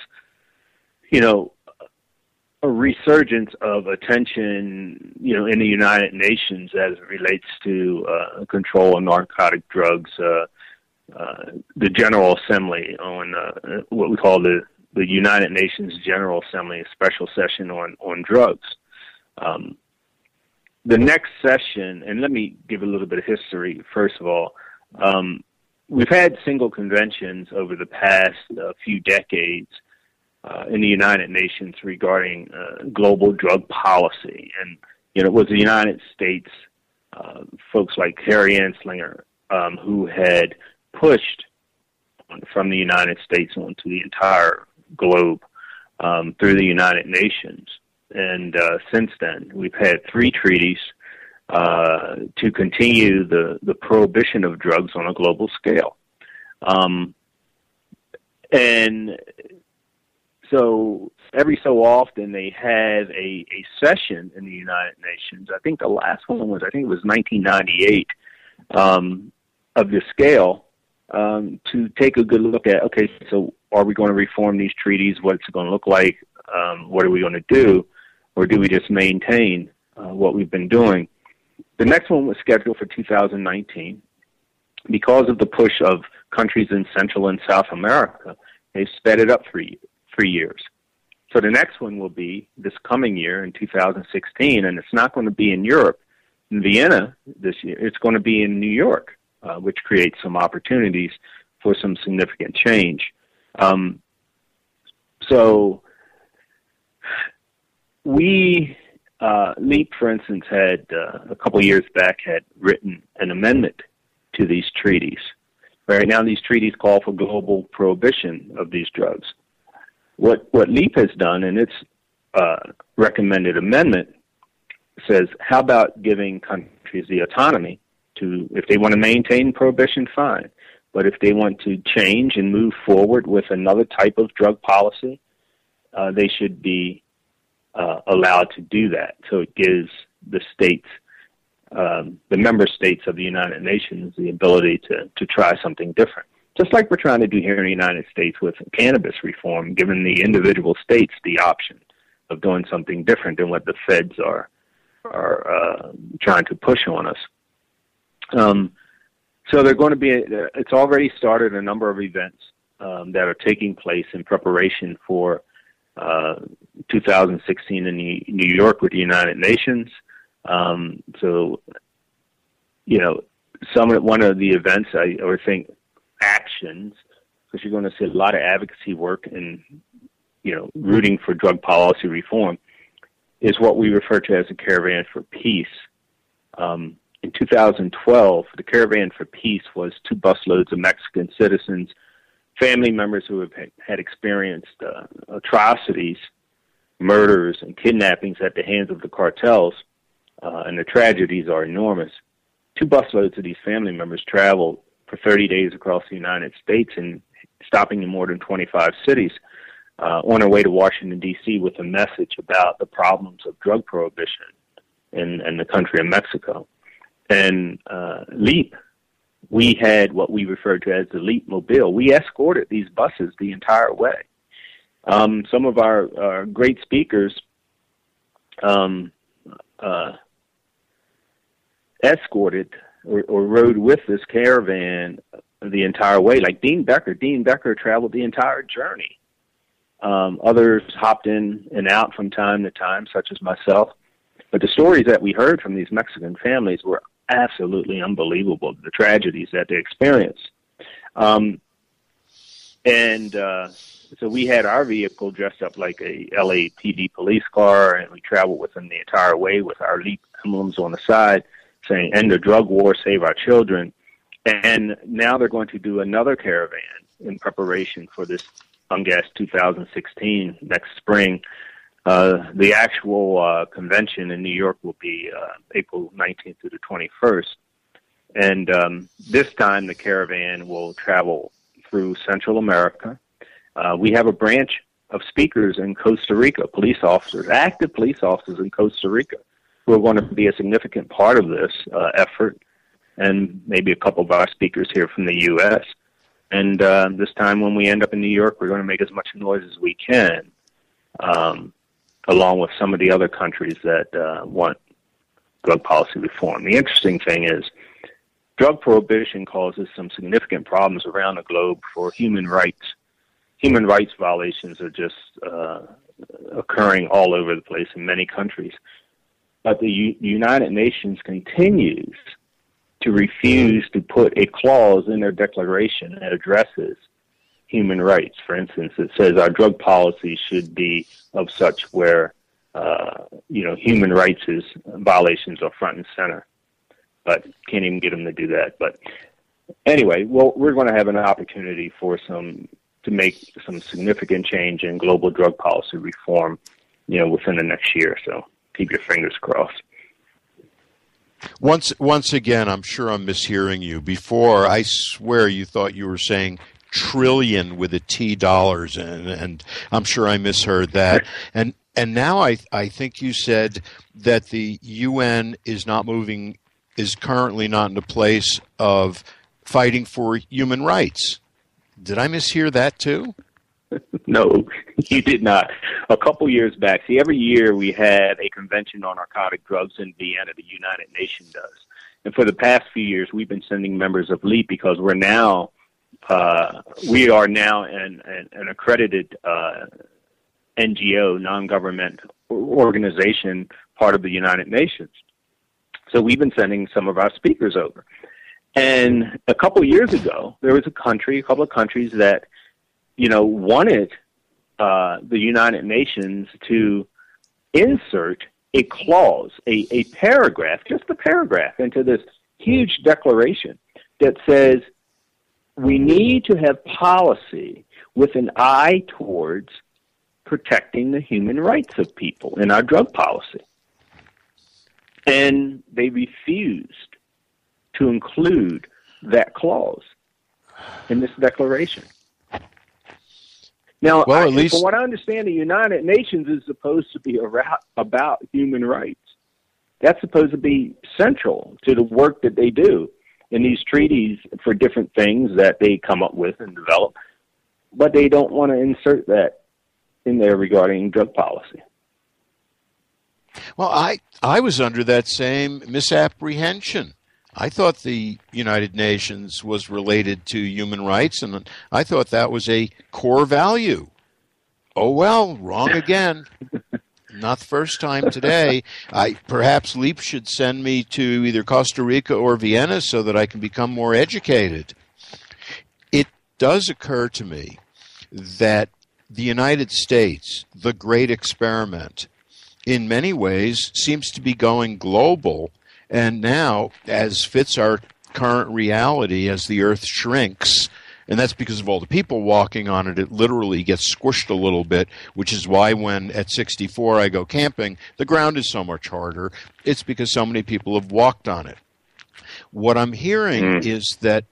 a resurgence of attention, in the United Nations as it relates to control of narcotic drugs. The General Assembly on what we call the United Nations General Assembly, a special session on drugs. The next session, and let me give a little bit of history, first of all. We've had single conventions over the past few decades in the United Nations regarding global drug policy. And, it was the United States, folks like Harry Anslinger, who had pushed from the United States onto the entire globe through the United Nations. And since then, we've had 3 treaties to continue the prohibition of drugs on a global scale. And so every so often they have a session in the United Nations. I think the last one was 1998, of the scale, to take a good look at, okay, so are we going to reform these treaties? What's it going to look like? What are we going to do? Or do we just maintain what we've been doing? The next one was scheduled for 2019. Because of the push of countries in Central and South America, they've sped it up 3 years. So the next one will be this coming year in 2016, and it's not going to be in Europe, in Vienna this year. It's going to be in New York, which creates some opportunities for some significant change. So we, LEAP, for instance, had a couple of years back had written an amendment to these treaties. Right now, these treaties call for global prohibition of these drugs. What LEAP has done in its recommended amendment says, how about giving countries the autonomy to, if they want to maintain prohibition, fine. But if they want to change and move forward with another type of drug policy, they should be allowed to do that. So it gives the states, the member states of the United Nations, the ability to try something different. Just like we're trying to do here in the United States with cannabis reform, giving the individual states the option of doing something different than what the feds are trying to push on us. So they're going to be, it's already started a number of events that are taking place in preparation for 2016 in New York with the United Nations. So, you know, one of the events, I think, actions, because you're going to see a lot of advocacy work and, you know, rooting for drug policy reform, is what we refer to as the Caravan for Peace. In 2012, the Caravan for Peace was 2 busloads of Mexican citizens, family members who had experienced atrocities, murders, and kidnappings at the hands of the cartels, and the tragedies are enormous. 2 busloads of these family members traveled for 30 days across the United States and stopping in more than 25 cities on our way to Washington, D.C. with a message about the problems of drug prohibition in the country of Mexico. And LEAP, we had what we referred to as the LEAP Mobile. We escorted these buses the entire way. Some of our great speakers escorted or rode with this caravan the entire way, like Dean Becker. Dean Becker traveled the entire journey. Others hopped in and out from time to time, such as myself. But the stories that we heard from these Mexican families were absolutely unbelievable, the tragedies that they experienced. So we had our vehicle dressed up like a LAPD police car, and we traveled with them the entire way with our LEAP emblems on the side saying, "End the drug war, save our children." And now they're going to do another caravan in preparation for this UNGAS 2016 next spring. The actual convention in New York will be April 19th through the 21st. And this time the caravan will travel through Central America. We have a branch of speakers in Costa Rica, police officers, active police officers in Costa Rica, who are going to be a significant part of this effort, and maybe a couple of our speakers here from the U.S. And this time when we end up in New York, we're going to make as much noise as we can, along with some of the other countries that want drug policy reform. The interesting thing is drug prohibition causes some significant problems around the globe for human rights. Human rights violations are just occurring all over the place in many countries. But the United Nations continues to refuse to put a clause in their declaration that addresses human rights. For instance, it says our drug policy should be of such where, human rights violations are front and center. But can't even get them to do that. But anyway, well, we're going to have an opportunity to make some significant change in global drug policy reform, within the next year. So keep your fingers crossed.
Once again, I'm sure I'm mishearing you. Before, I swear you thought you were saying trillion with a T dollars, and I'm sure I misheard that. And now I think you said that the UN is currently not in a place of fighting for human rights. Did I mishear that too?
No, you did not. A couple years back, see, every year we had a convention on narcotic drugs in Vienna, the United Nations does. And for the past few years, we've been sending members of LEAP because we are now an accredited NGO, non-government organization, part of the United Nations. So we've been sending some of our speakers over. And a couple years ago, there was a couple of countries that wanted the United Nations to insert a clause, a paragraph, just a paragraph into this huge declaration that says we need to have policy with an eye towards protecting the human rights of people in our drug policy. And they refused to include that clause in this declaration. Now,
well, at least,
from what I understand, the United Nations is supposed to be about human rights. That's supposed to be central to the work that they do in these treaties for different things that they come up with and develop, but they don't want to insert that in there regarding drug policy.
Well, I was under that same misapprehension. I thought the United Nations was related to human rights, and I thought that was a core value. Oh, well, wrong again. Not the first time today. Perhaps LEAP should send me to either Costa Rica or Vienna so that I can become more educated. It does occur to me that the United States, the great experiment, in many ways seems to be going global. And now, as fits our current reality, as the Earth shrinks, and that's because of all the people walking on it, it literally gets squished a little bit, which is why when at 64 I go camping, the ground is so much harder. It's because so many people have walked on it. What I'm hearing is that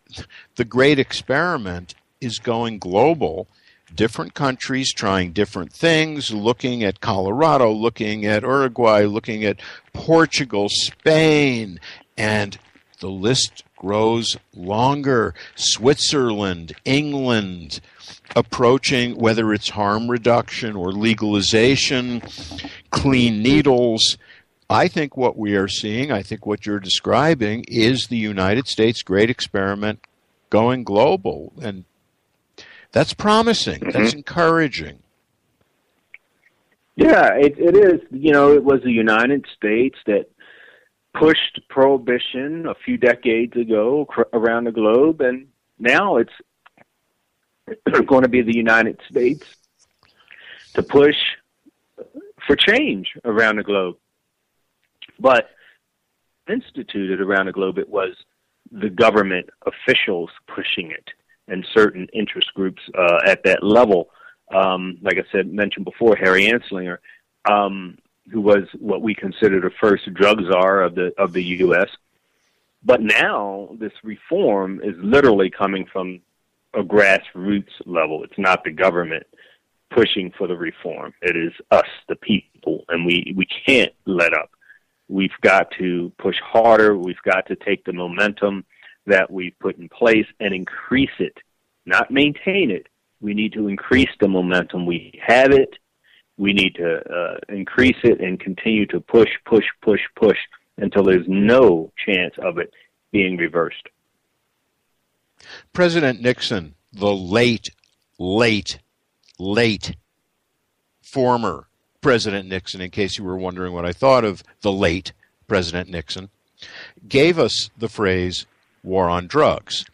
the great experiment is going global. Different countries trying different things, looking at Colorado, looking at Uruguay, looking at Portugal, Spain, and the list grows longer. Switzerland, England, approaching whether it's harm reduction or legalization, clean needles. I think what we are seeing, I think what you're describing, is the United States great experiment going global. And that's promising. That's encouraging.
Yeah, it is. It was the United States that pushed prohibition a few decades ago around the globe, and now it's going to be the United States to push for change around the globe. But instituted around the globe, it was the government officials pushing it, and certain interest groups at that level. Like I mentioned before, Harry Anslinger, who was what we consider the first drug czar of the U.S. But now this reform is literally coming from a grassroots level. It's not the government pushing for the reform. It is us, the people, and we can't let up. We've got to push harder. We've got to take the momentum that we've put in place and increase it, not maintain it. We need to increase the momentum. We have it. We need to increase it and continue to push until there's no chance of it being reversed.
President Nixon, the late former President Nixon, in case you were wondering what I thought of the late President Nixon, gave us the phrase war on drugs.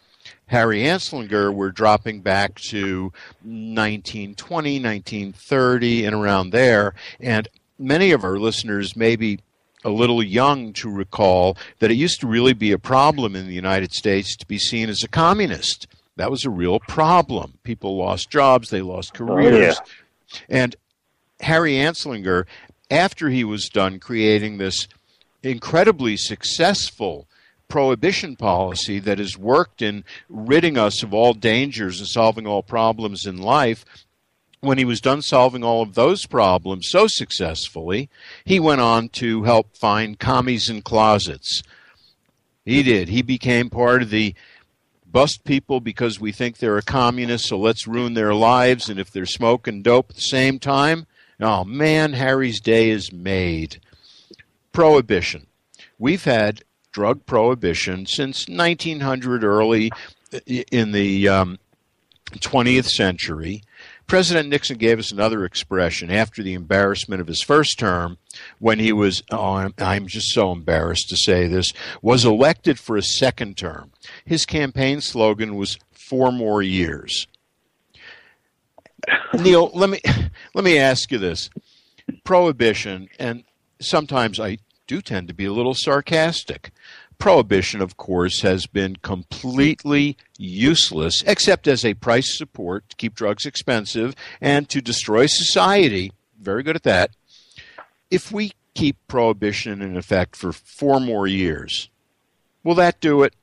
Harry Anslinger, we're dropping back to 1920, 1930, and around there. And many of our listeners may be a little young to recall that it used to really be a problem in the United States to be seen as a communist. That was a real problem. People lost jobs, they lost careers. And Harry Anslinger, after he was done creating this incredibly successful prohibition policy that has worked in ridding us of all dangers and solving all problems in life, when he was done solving all of those problems so successfully, he went on to help find commies in closets. He did. He became part of the bust people because we think they're a communist, so let's ruin their lives, and if they're smoking dope at the same time, oh man, Harry's day is made. Prohibition. We've had drug prohibition since 1900, early in the 20th century. President Nixon gave us another expression after the embarrassment of his first term when he was, I'm just so embarrassed to say this, was elected for a second term. His campaign slogan was 4 more years. Neill, let me ask you this. Prohibition, and sometimes I do tend to be a little sarcastic. Prohibition, of course, has been completely useless, except as a price support to keep drugs expensive and to destroy society. Very good at that. If we keep prohibition in effect for 4 more years, will that do it?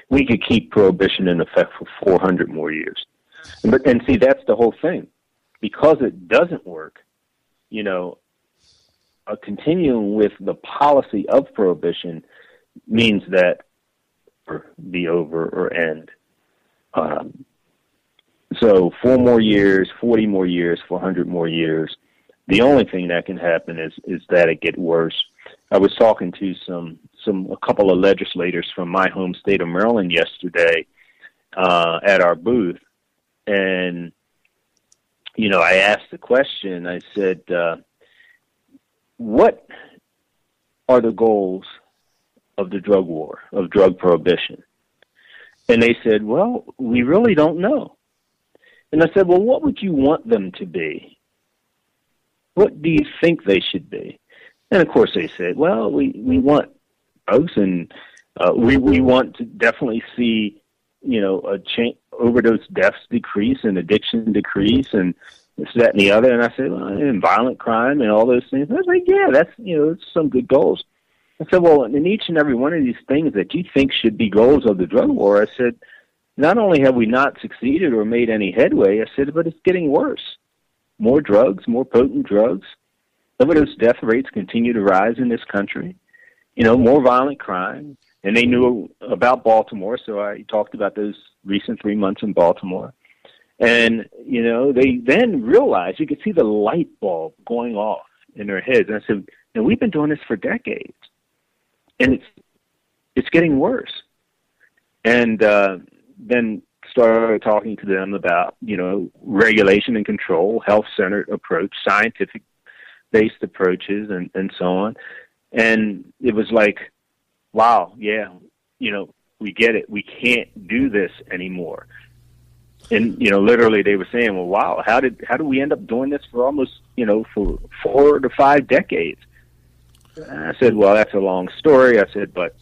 We could keep prohibition in effect for 400 more years. And see, that's the whole thing. Because it doesn't work, continuing with the policy of prohibition means that be over or end. So 4 more years, 40 more years, 400 more years. The only thing that can happen is that it get worse. I was talking to a couple of legislators from my home state of Maryland yesterday at our booth, and I asked the question. I said, what are the goals of the drug war, of drug prohibition? And they said, well, we really don't know. And I said, well, what would you want them to be? What do you think they should be? And of course they said, well, we want drugs, and we want to definitely see, overdose deaths decrease and addiction decrease and this, that, and the other. And I said, well, and violent crime and all those things. I was like, yeah, that's, it's some good goals. I said, well, in each and every one of these things that you think should be goals of the drug war, I said, not only have we not succeeded or made any headway, I said, but it's getting worse. More drugs, more potent drugs. Overdose death rates continue to rise in this country. More violent crime. And they knew about Baltimore, so I talked about those recent 3 months in Baltimore. And, they then realized, you could see the light bulb going off in their heads. And I said, and we've been doing this for decades. And it's getting worse. And then started talking to them about, regulation and control, health-centered approach, scientific-based approaches, and so on. And it was like, wow, yeah, we get it. We can't do this anymore. And, literally they were saying, well, wow, how did we end up doing this for almost, for 4 to 5 decades? I said, well, that's a long story. I said, but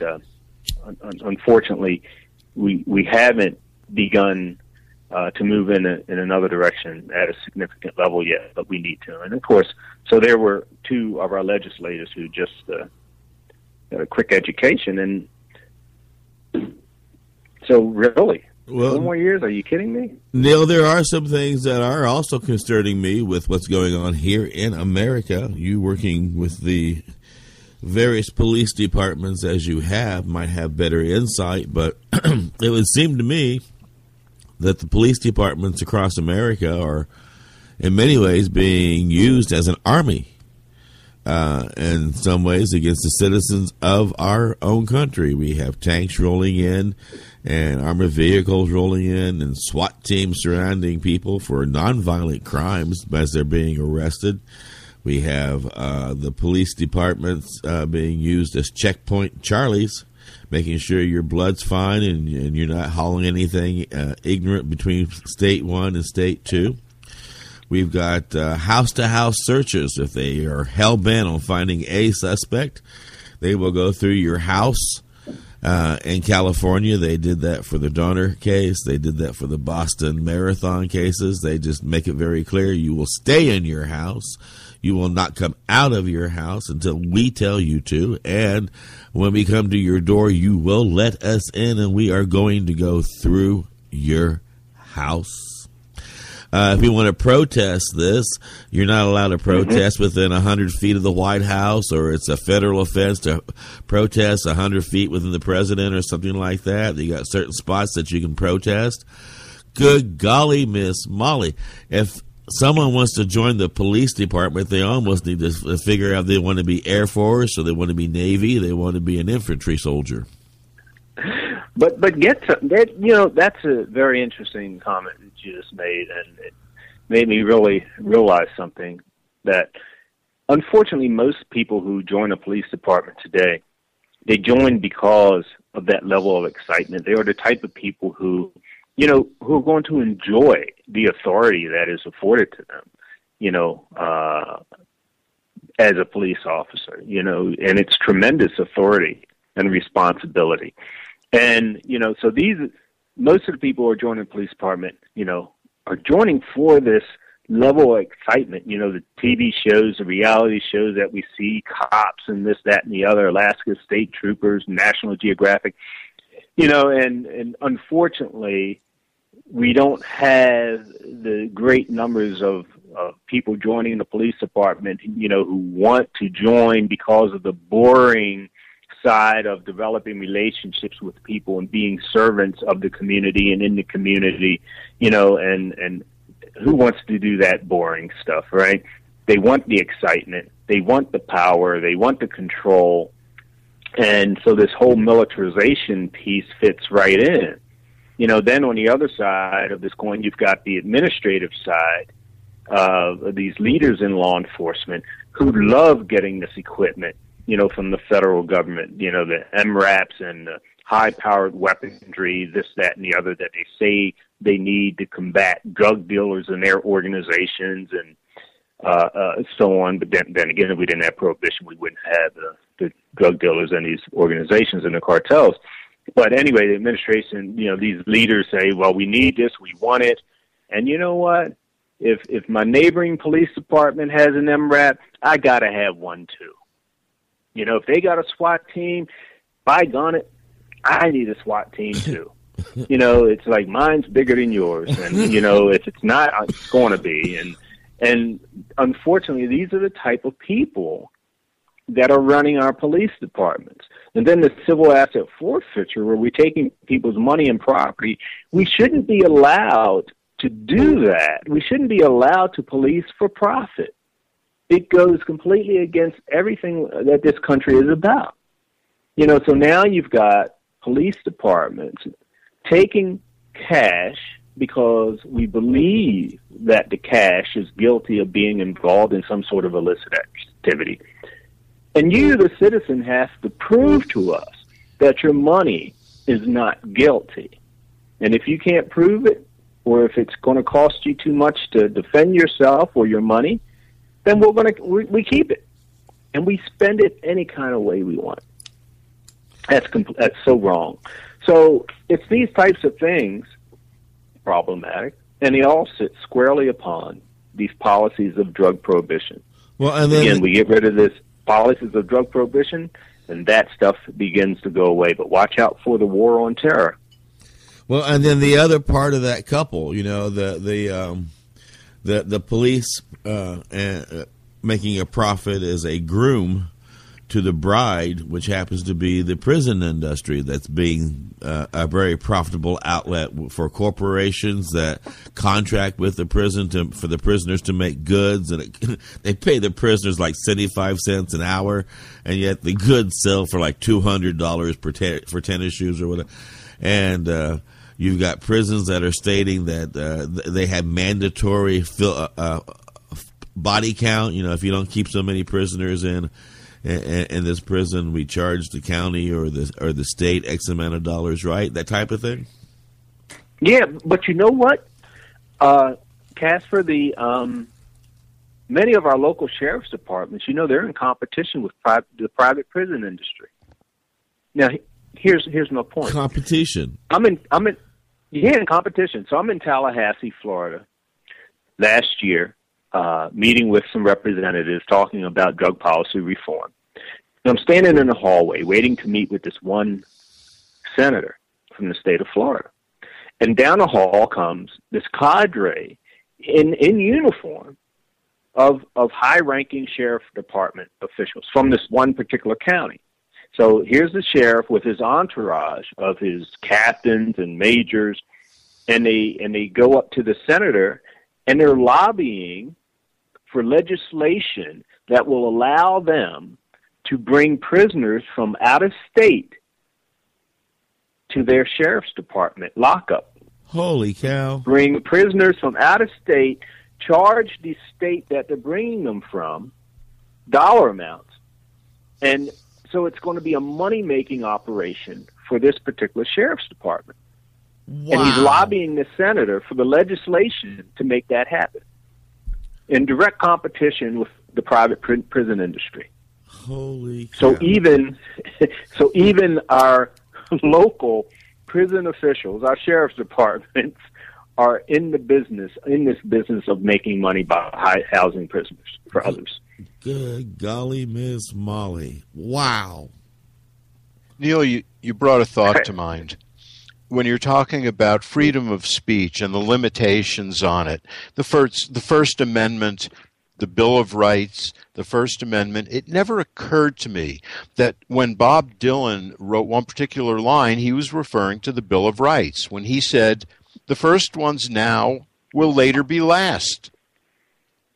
unfortunately, we haven't begun to move in another direction at a significant level yet, but we need to. And of course, so there were 2 of our legislators who just got a quick education, and so really, 4 more years? Are you kidding me?
Neill, there are some things that are also concerning me with what's going on here in America. You working with the various police departments as you have might have better insight, but it would seem to me that the police departments across America are in many ways being used as an army in some ways against the citizens of our own country. We have tanks rolling in and armored vehicles rolling in and SWAT teams surrounding people for nonviolent crimes as they're being arrested. We have the police departments being used as checkpoint Charlies, making sure your blood's fine and you're not hauling anything ignorant between state 1 and state 2. We've got house-to-house searches. If they are hell-bent on finding a suspect, they will go through your house In California, they did that for the Donner case. They did that for the Boston Marathon cases. They just make it very clear you will stay in your house. You will not come out of your house until we tell you to. And when we come to your door, you will let us in, and we are going to go through your house. If you want to protest this, you're not allowed to protest within 100 feet of the White House, or it's a federal offense to protest 100 feet within the president or something like that. You got certain spots that you can protest. Good golly, Miss Molly. If someone wants to join the police department, they almost need to figure out they want to be Air Force, or they want to be Navy, they want to be an infantry soldier.
But that's a very interesting comment that you just made, and it made me really realize something, that unfortunately most people who join a police department today, they join because of that level of excitement. They are the type of people who are going to enjoy the authority that is afforded to them, as a police officer, and it's tremendous authority and responsibility. And, so most of the people who are joining the police department, are joining for this level of excitement. The TV shows, the reality shows that we see, cops and this, that, and the other, Alaska State Troopers, National Geographic, and unfortunately, we don't have the great numbers of people joining the police department, who want to join because of the boring side of developing relationships with people and being servants of the community and in the community, and who wants to do that boring stuff, right? They want the excitement, they want the power, they want the control, and so this whole militarization piece fits right in. Then on the other side of this coin, you've got the administrative side of these leaders in law enforcement who love getting this equipment, from the federal government, the MRAPs and the high-powered weaponry, this, that, and the other that they say they need to combat drug dealers and their organizations and so on. But then again, if we didn't have prohibition, we wouldn't have the drug dealers and these organizations and the cartels. But anyway, the administration, these leaders say, well, we need this, we want it. And you know what? If my neighboring police department has an MRAP, I got to have one too. If they got a SWAT team, by gone it, I need a SWAT team too. It's like mine's bigger than yours, and if it's not, it's going to be. And unfortunately, these are the type of people that are running our police departments. And then the civil asset forfeiture, where we're taking people's money and property, we shouldn't be allowed to do that. We shouldn't be allowed to police for profit. It goes completely against everything that this country is about. So now you've got police departments taking cash because we believe that the cash is guilty of being involved in some sort of illicit activity. And you, the citizen, have to prove to us that your money is not guilty. And if you can't prove it, or if it's going to cost you too much to defend yourself or your money, then we keep it, and we spend it any kind of way we want. That's so wrong. So it's these types of things, problematic, and they all sit squarely upon these policies of drug prohibition.
Well, and then
again, we get rid of this policies of drug prohibition, and that stuff begins to go away. But watch out for the war on terror.
Well, and then the other part of that couple, the police making a profit as a groom to the bride, which happens to be the prison industry that's being a very profitable outlet for corporations that contract with the prison for the prisoners to make goods, and they pay the prisoners like 75 cents an hour, and yet the goods sell for like $200 for tennis shoes or whatever. And you've got prisons that are stating that they have mandatory body count. If you don't keep so many prisoners in this prison, we charge the county or the state X amount of dollars, right? That type of thing.
Yeah, but you know what, Casper, many of our local sheriff's departments, they're in competition with the private prison industry. Now, here's my point.
Competition.
I'm in competition. So I'm in Tallahassee, Florida, last year, meeting with some representatives talking about drug policy reform. And I'm standing in the hallway waiting to meet with this one senator from the state of Florida. And down the hall comes this cadre in uniform of high-ranking sheriff department officials from this one particular county. So here's the sheriff with his entourage of his captains and majors, and they go up to the senator, and they're lobbying for legislation that will allow them to bring prisoners from out of state to their sheriff's department lockup.
Holy cow.
Bring prisoners from out of state, charge the state that they're bringing them from dollar amounts. And so it's going to be a money-making operation for this particular sheriff's department.
Wow.
And he's lobbying the senator for the legislation to make that happen in direct competition with the private prison industry.
Holy cow.
So even our local prison officials, our sheriff's departments, are in this business of making money by housing prisoners for others.
Good golly, Miss Molly. Wow.
Neill, you brought a thought to mind. When you're talking about freedom of speech and the limitations on it, the First Amendment, the Bill of Rights, the First Amendment, it never occurred to me that when Bob Dylan wrote one particular line, he was referring to the Bill of Rights when he said, "The first ones now will later be last."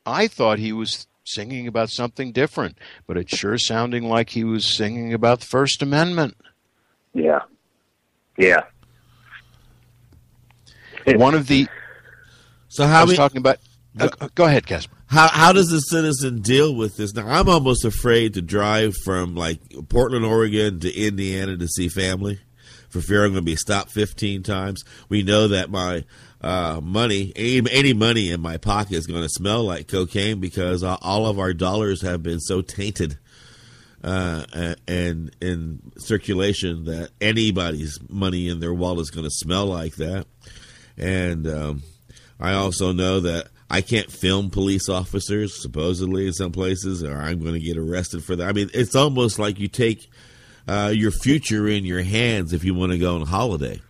I thought he was singing about something different, but it's sure sounding like he was singing about the First Amendment.
Yeah.
One of the...
So how
I was talking about... go ahead, Casper.
How does the citizen deal with this? Now, I'm almost afraid to drive from, like, Portland, Oregon to Indiana to see family for fear I'm going to be stopped 15 times. We know that my money, any money in my pocket is going to smell like cocaine because all of our dollars have been so tainted and in circulation that anybody's money in their wallet is going to smell like that. And I also know that I can't film police officers, supposedly, in some places, or I'm going to get arrested for that. I mean, it's almost like you take your future in your hands if you want to go on holiday.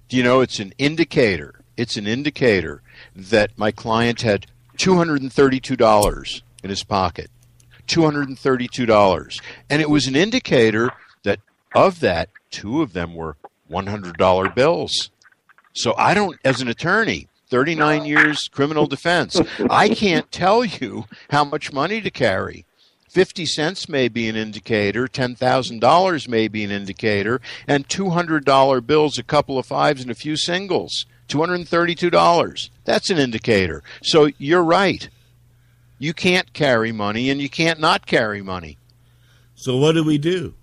Do you know, it's an indicator. It's an indicator that my client had $232 in his pocket. $232. And it was an indicator that of that, 2 of them were $100 bills. So I don't, as an attorney, 39 years criminal defense, I can't tell you how much money to carry. 50 cents may be an indicator, $10,000 may be an indicator, and $200 bills, a couple of fives and a few singles, $232. That's an indicator. So you're right. You can't carry money and you can't not carry money.
So what do we do?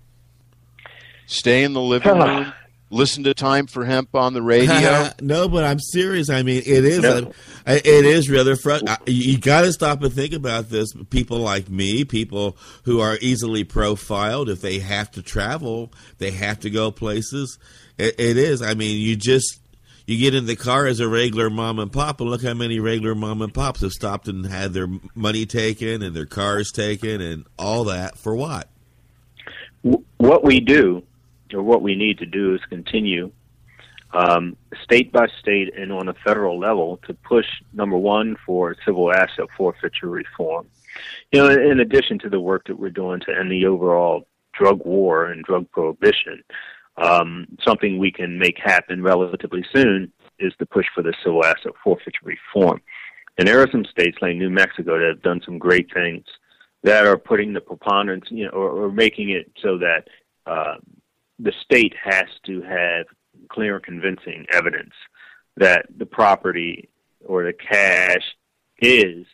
Stay
in the living room. Listen to Time for Hemp on the radio.
No, but I'm serious. I mean, it is rather frustrating. You got to stop and think about this. People like me, people who are easily profiled, if they have to travel, they have to go places. It is. I mean, you get in the car as a regular mom and pop, and look how many regular mom and pops have stopped and had their money taken and their cars taken and all that for what?
What we do, or what we need to do, is continue state by state and on a federal level to push, number one, for civil asset forfeiture reform. You know, in addition to the work that we're doing to end the overall drug war and drug prohibition, something we can make happen relatively soon is the push for the civil asset forfeiture reform. And there are some states like New Mexico that have done some great things that are putting the preponderance, you know, or making it so that the state has to have clear and convincing evidence that the property or the cash is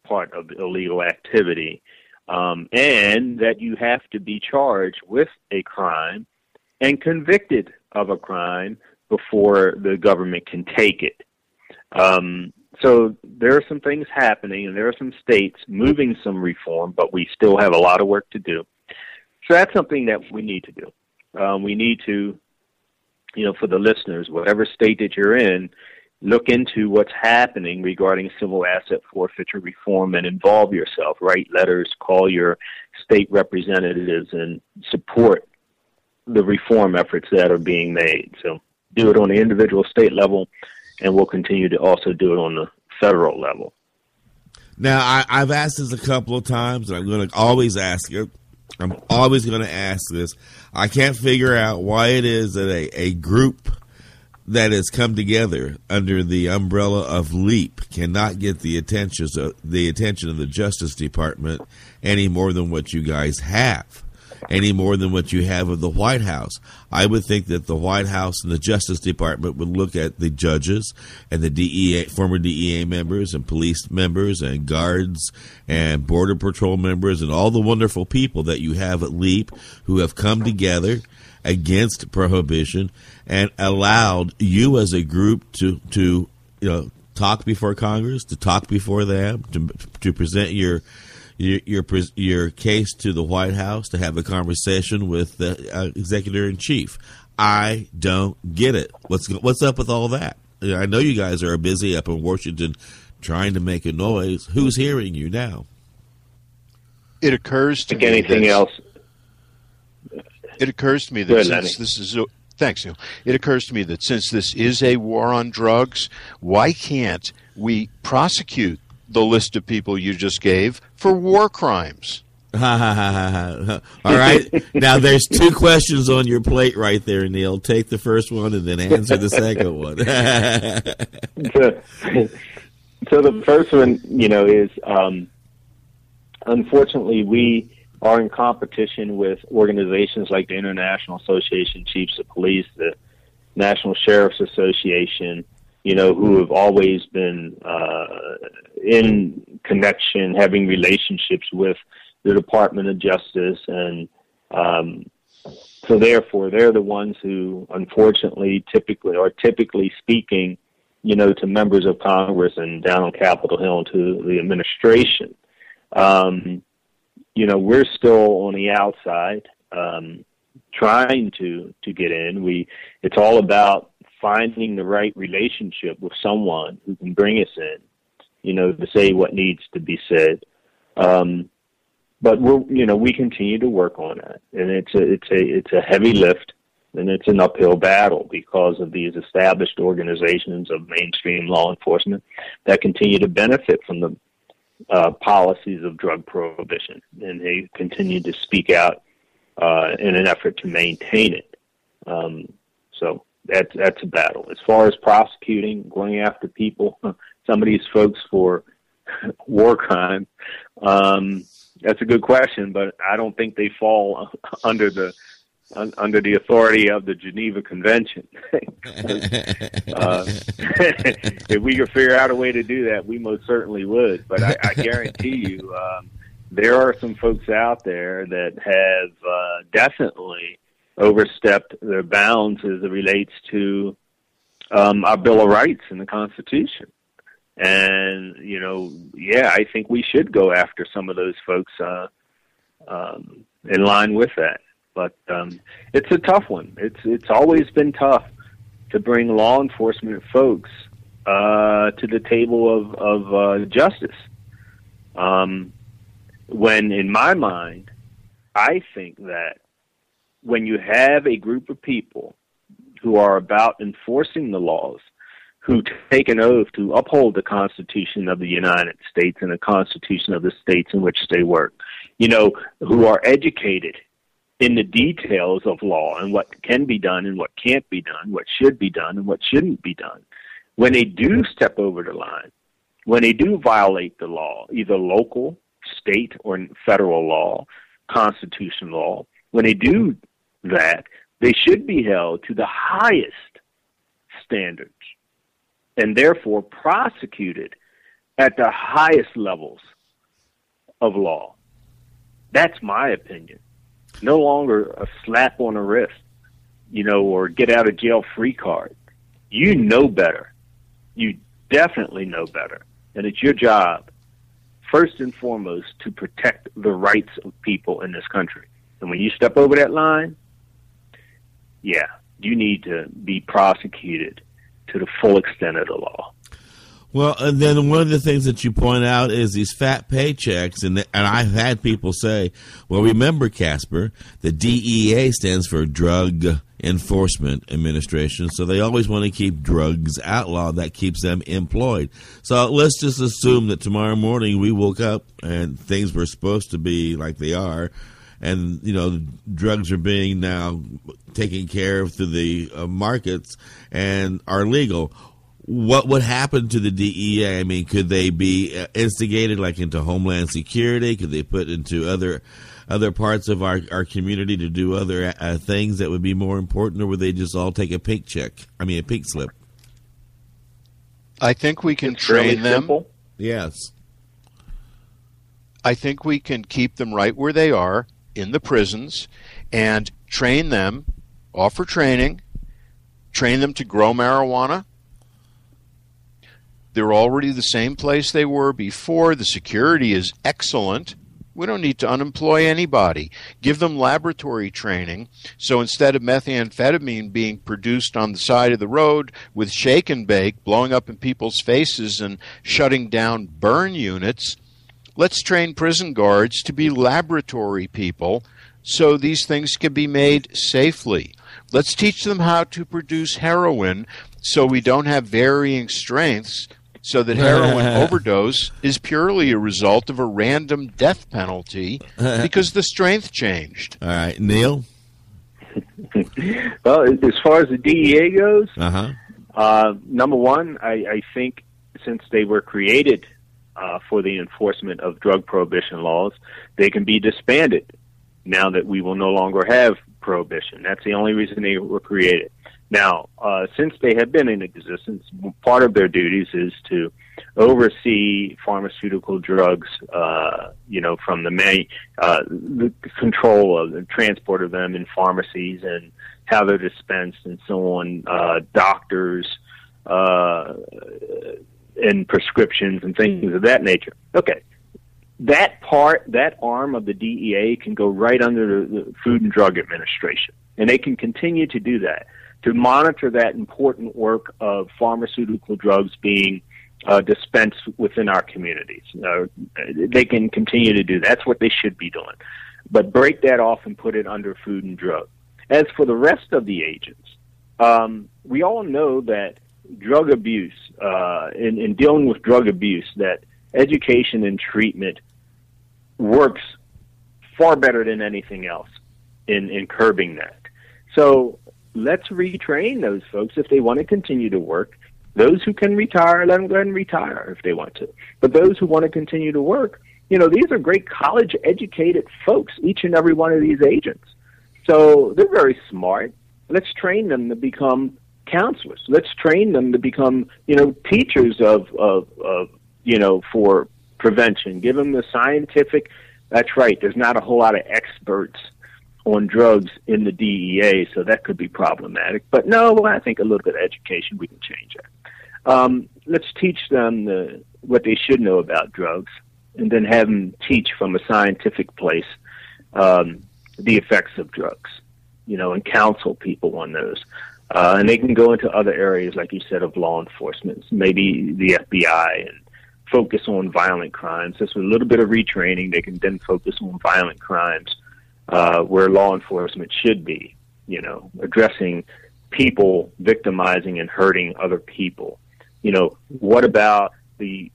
part of illegal activity, and that you have to be charged with a crime and convicted of a crime before the government can take it. So there are some things happening, and there are some states moving some reform, but we still have a lot of work to do. So that's something that we need to do. we need to, for the listeners, whatever state that you're in, look into what's happening regarding civil asset forfeiture reform and involve yourself. Write letters, call your state representatives, and support the reform efforts that are being made. So do it on the individual state level, and we'll continue to also do it on the federal level.
Now, I've asked this a couple of times, and I'm going to always ask it. I'm always going to ask this. I can't figure out why it is that a group that has come together under the umbrella of LEAP cannot get the attention of the Justice Department any more than what you guys have, any more than what you have of the White House. I would think that the White House and the Justice Department would look at the judges and the DEA, former DEA members and police members and guards and Border Patrol members and all the wonderful people that you have at LEAP who have come together against prohibition and allowed you as a group to talk before Congress, to talk before them, to present your case to the White House, to have a conversation with the executive in chief. I don't get it. What's up with all that? I know you guys are busy up in Washington trying to make a noise. Who's hearing you now?
It occurs to me
anything else.
It occurs to me that since this is thanks, Neil. It occurs to me that since this is a war on drugs, why can't we prosecute the list of people you just gave for war crimes?
All right. Now, there's two questions on your plate right there, Neill. Take the first one and then answer the second one.
So the first one, is unfortunately we are in competition with organizations like the International Association of Chiefs of Police, the National Sheriff's Association, who have always been in connection, having relationships with the Department of Justice. And so therefore, they're the ones who, unfortunately, typically speaking, to members of Congress and down on Capitol Hill and to the administration. We're still on the outside, trying to get in. It's all about finding the right relationship with someone who can bring us in, to say what needs to be said. But we continue to work on that, and it's a heavy lift, and it's an uphill battle because of these established organizations of mainstream law enforcement that continue to benefit from the policies of drug prohibition, and they continue to speak out in an effort to maintain it. So that's a battle. As far as prosecuting, going after people, some of these folks for war crime, that's a good question, but I don't think they fall under the authority of the Geneva Convention. If we could figure out a way to do that, we most certainly would. But I guarantee you, there are some folks out there that have definitely overstepped their bounds as it relates to our Bill of Rights and the Constitution. And, I think we should go after some of those folks in line with that. But it's a tough one. It's always been tough to bring law enforcement folks to the table of justice. When, in my mind, I think that when you have a group of people who are about enforcing the laws, who take an oath to uphold the Constitution of the United States and the Constitution of the states in which they work, who are educated in the details of law and what can be done and what can't be done, what should be done and what shouldn't be done. When they do step over the line, when they do violate the law, either local, state, or federal law, constitutional law, when they do that, they should be held to the highest standards and therefore prosecuted at the highest levels of law. That's my opinion. No longer a slap on the wrist, or get out of jail free card. You know better. You definitely know better. And it's your job, first and foremost, to protect the rights of people in this country. And when you step over that line, yeah, you need to be prosecuted to the full extent of the law.
Well, and then one of the things that you point out is these fat paychecks, and I've had people say, well, remember, Casper, the DEA stands for Drug Enforcement Administration, so they always want to keep drugs outlawed. That keeps them employed. So let's just assume that tomorrow morning we woke up and things were supposed to be like they are, and, you know, drugs are being now taken care of through the markets and are legal. What would happen to the DEA? I mean, could they be instigated like into Homeland Security? Could they put into other parts of our community to do other things that would be more important, or would they just all take a pink slip?
I think we can
It's
train
really
them.
simple.
Yes.
I think we can keep them right where they are in the prisons and train them, offer training, train them to grow marijuana. They're already the same place they were before. The security is excellent. We don't need to unemploy anybody. Give them laboratory training. So instead of methamphetamine being produced on the side of the road with shake and bake, blowing up in people's faces and shutting down burn units, let's train prison guards to be laboratory people so these things can be made safely. Let's teach them how to produce heroin so we don't have varying strengths, so that heroin overdose is purely a result of a random death penalty because the strength changed.
All right, Neill?
Well, as far as the DEA goes,
Uh-huh.
number one, I think since they were created for the enforcement of drug prohibition laws, they can be disbanded now that we will no longer have prohibition. That's the only reason they were created. Now, since they have been in existence, part of their duties is to oversee pharmaceutical drugs, from the control of the transport of them in pharmacies and how they're dispensed and so on, doctors, and prescriptions and things of that nature. Okay. That arm of the DEA can go right under the Food and Drug Administration, and they can continue to do that, to monitor that important work of pharmaceutical drugs being dispensed within our communities. They can continue to do that. That's what they should be doing. But break that off and put it under Food and Drug. As for the rest of the agents, we all know that drug abuse, in dealing with drug abuse, that education and treatment works far better than anything else in curbing that. So let's retrain those folks if they want to continue to work. Those who can retire, let them go ahead and retire if they want to. But those who want to continue to work, these are great college-educated folks, each and every one of these agents. So they're very smart. Let's train them to become counselors. Let's train them to become, teachers of for prevention. Give them the scientific. That's right. There's not a whole lot of experts on drugs in the DEA, so that could be problematic. But no, I think a little bit of education, we can change that. Let's teach them what they should know about drugs, and then have them teach from a scientific place the effects of drugs, and counsel people on those. And they can go into other areas, like you said, of law enforcement, maybe the FBI, and focus on violent crimes. Just with a little bit of retraining, they can then focus on violent crimes, where law enforcement should be, addressing people victimizing and hurting other people. What about the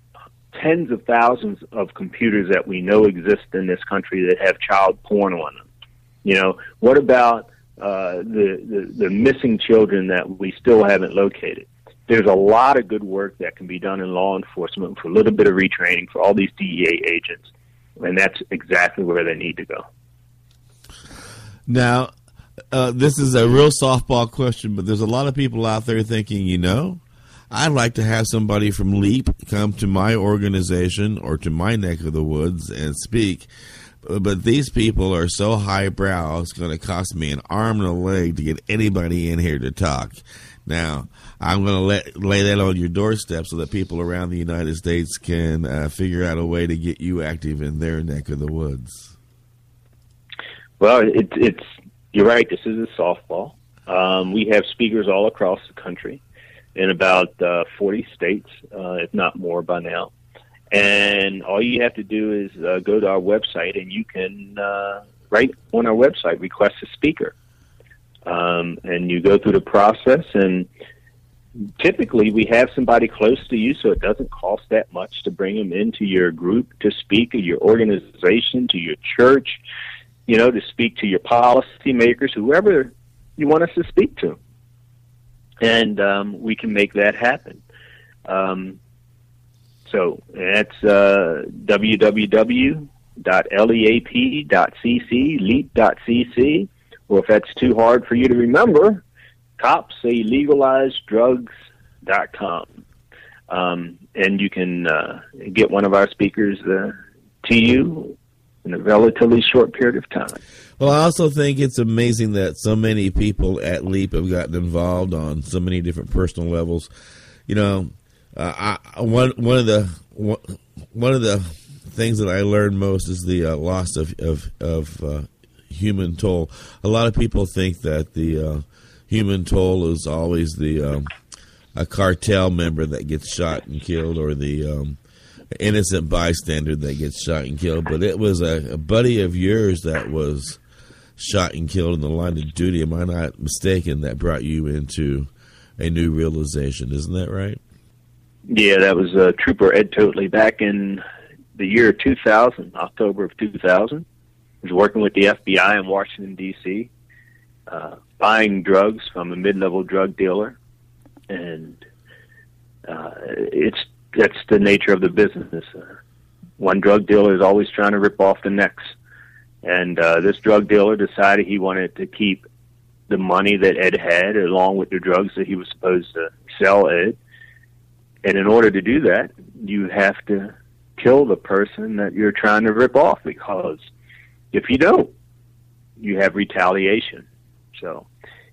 tens of thousands of computers that we know exist in this country that have child porn on them? What about the missing children that we still haven't located? There's a lot of good work that can be done in law enforcement for a little bit of retraining for all these DEA agents, and that's exactly where they need to go.
Now, this is a real softball question, but there's a lot of people out there thinking, I'd like to have somebody from LEAP come to my organization or to my neck of the woods and speak. But these people are so highbrow, it's going to cost me an arm and a leg to get anybody in here to talk. Now, I'm going to lay that on your doorstep so that people around the United States can figure out a way to get you active in their neck of the woods.
Well, you're right. This is a softball. We have speakers all across the country in about 40 states, if not more by now. And all you have to do is go to our website, and you can, right on our website, request a speaker. And you go through the process, and typically we have somebody close to you, so it doesn't cost that much to bring them into your group to speak, or your organization, to your church, to speak to your policymakers, whoever you want us to speak to. And we can make that happen. So that's www.leap.cc, leap.cc, or if that's too hard for you to remember, copsaylegalizedrugs.com. And you can get one of our speakers to you in a relatively short period of time.
Well, I also think it's amazing that so many people at LEAP have gotten involved on so many different personal levels. One of the things that I learned most is the loss of human toll. A lot of people think that the human toll is always the a cartel member that gets shot and killed, or the innocent bystander that gets shot and killed. But it was a buddy of yours that was shot and killed in the line of duty. Am I not mistaken? That brought you into a new realization. Isn't that right?
Yeah, that was Trooper Ed Totley back in the year 2000, October of 2000. He was working with the FBI in Washington, D.C., buying drugs from a mid-level drug dealer. And that's the nature of the business. One drug dealer is always trying to rip off the next. And this drug dealer decided he wanted to keep the money that Ed had, along with the drugs that he was supposed to sell Ed. And in order to do that, you have to kill the person that you're trying to rip off, because if you don't, you have retaliation. So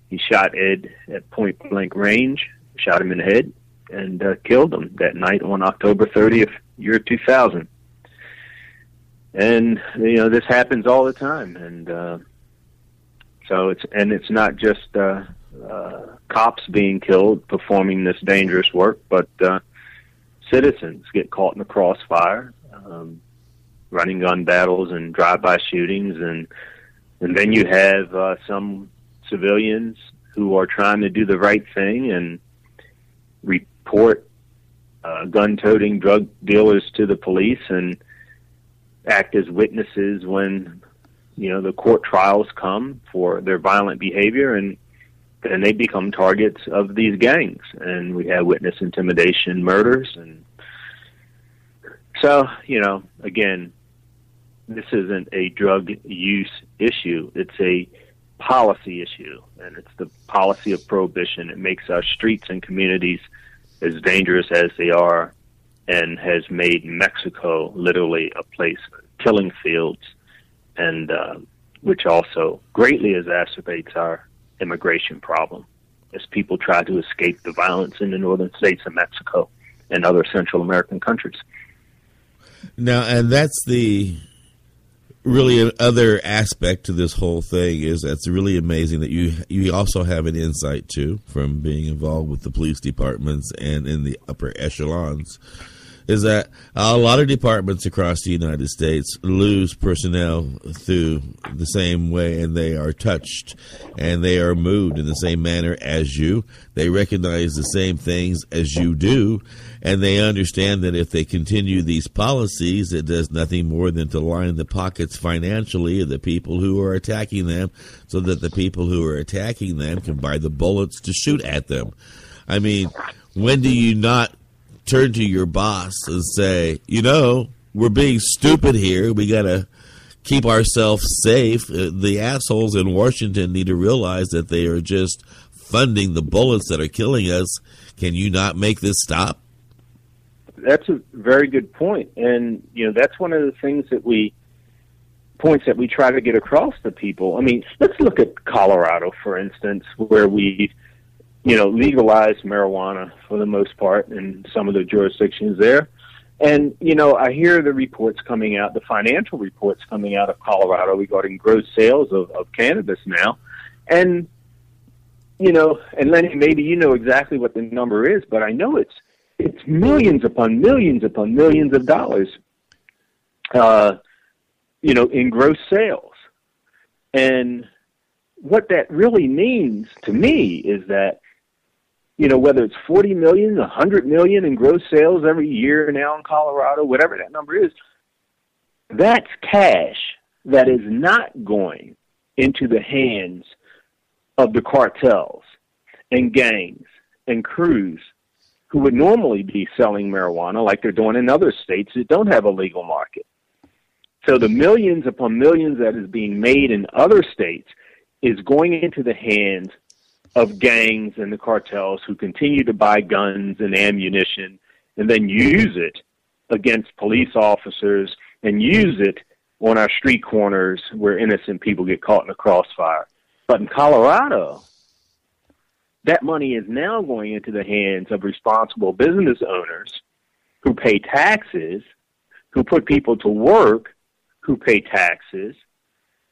he shot Ed at point-blank range, shot him in the head, and killed him that night on October 30th, year 2000. And, this happens all the time. And so it's not just cops being killed performing this dangerous work, but citizens get caught in the crossfire, running gun battles and drive-by shootings, and then you have some civilians who are trying to do the right thing and report gun-toting drug dealers to the police and act as witnesses when the court trials come for their violent behavior, and then they become targets of these gangs. And we have witness intimidation murders. And so, again, this isn't a drug use issue. It's a policy issue, and it's the policy of prohibition. It makes our streets and communities as dangerous as they are, and has made Mexico literally a place of killing fields, and which also greatly exacerbates our immigration problem as people try to escape the violence in the northern states of Mexico and other Central American countries.
Now, and that's the really other aspect to this whole thing, is that's really amazing that you also have an insight too, from being involved with the police departments and in the upper echelons, is that a lot of departments across the United States lose personnel through the same way, and they are touched and they are moved in the same manner as you. They recognize the same things as you do, and they understand that if they continue these policies, it does nothing more than to line the pockets financially of the people who are attacking them, so that the people who are attacking them can buy the bullets to shoot at them. I mean, when do you not turn to your boss and say, we're being stupid here. We got to keep ourselves safe. The assholes in Washington need to realize that they are just funding the bullets that are killing us. Can you not make this stop?
That's a very good point. And, that's one of the points that we try to get across to people. I mean, let's look at Colorado, for instance, where we legalized marijuana for the most part in some of the jurisdictions there. And, I hear the reports coming out, the financial reports coming out of Colorado regarding gross sales of cannabis now. And and Lenny, maybe you know exactly what the number is, but I know it's millions upon millions upon millions of dollars, in gross sales. And what that really means to me is that, whether it's 40 million, 100 million in gross sales every year now in Colorado, whatever that number is, that's cash that is not going into the hands of the cartels and gangs and crews who would normally be selling marijuana like they're doing in other states that don't have a legal market. So the millions upon millions that is being made in other states is going into the hands of gangs and the cartels who continue to buy guns and ammunition and then use it against police officers and use it on our street corners where innocent people get caught in the crossfire. But in Colorado, that money is now going into the hands of responsible business owners who pay taxes, who put people to work, who pay taxes,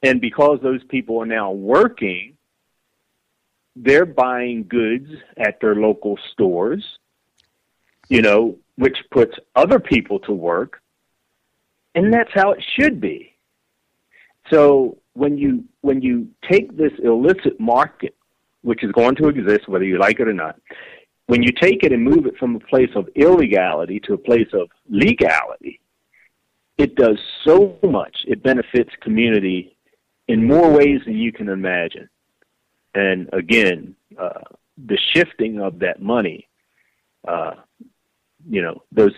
and because those people are now working, they're buying goods at their local stores, which puts other people to work, and that's how it should be. So when you take this illicit market, which is going to exist whether you like it or not, when you take it and move it from a place of illegality to a place of legality, it does so much. It benefits community in more ways than you can imagine. And again, the shifting of that money, those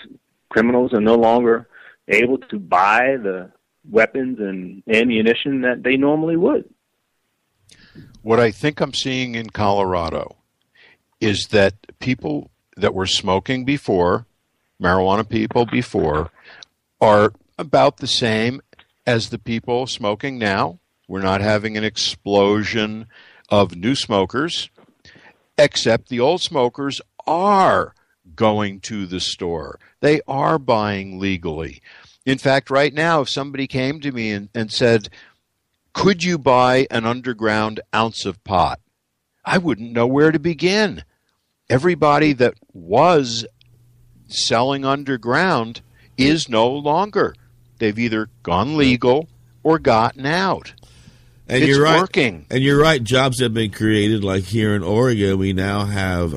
criminals are no longer able to buy the weapons and ammunition that they normally would.
What I think I'm seeing in Colorado is that people that were smoking before, marijuana people before, are about the same as the people smoking now. We're not having an explosion of new smokers, except the old smokers are going to the store. They are buying legally. In fact, right now, if somebody came to me and said, could you buy an underground ounce of pot? I wouldn't know where to begin. Everybody that was selling underground is no longer. They've either gone legal or gotten out.
And
it's
you're right.
Working.
And you're right. Jobs have been created. Like here in Oregon, we now have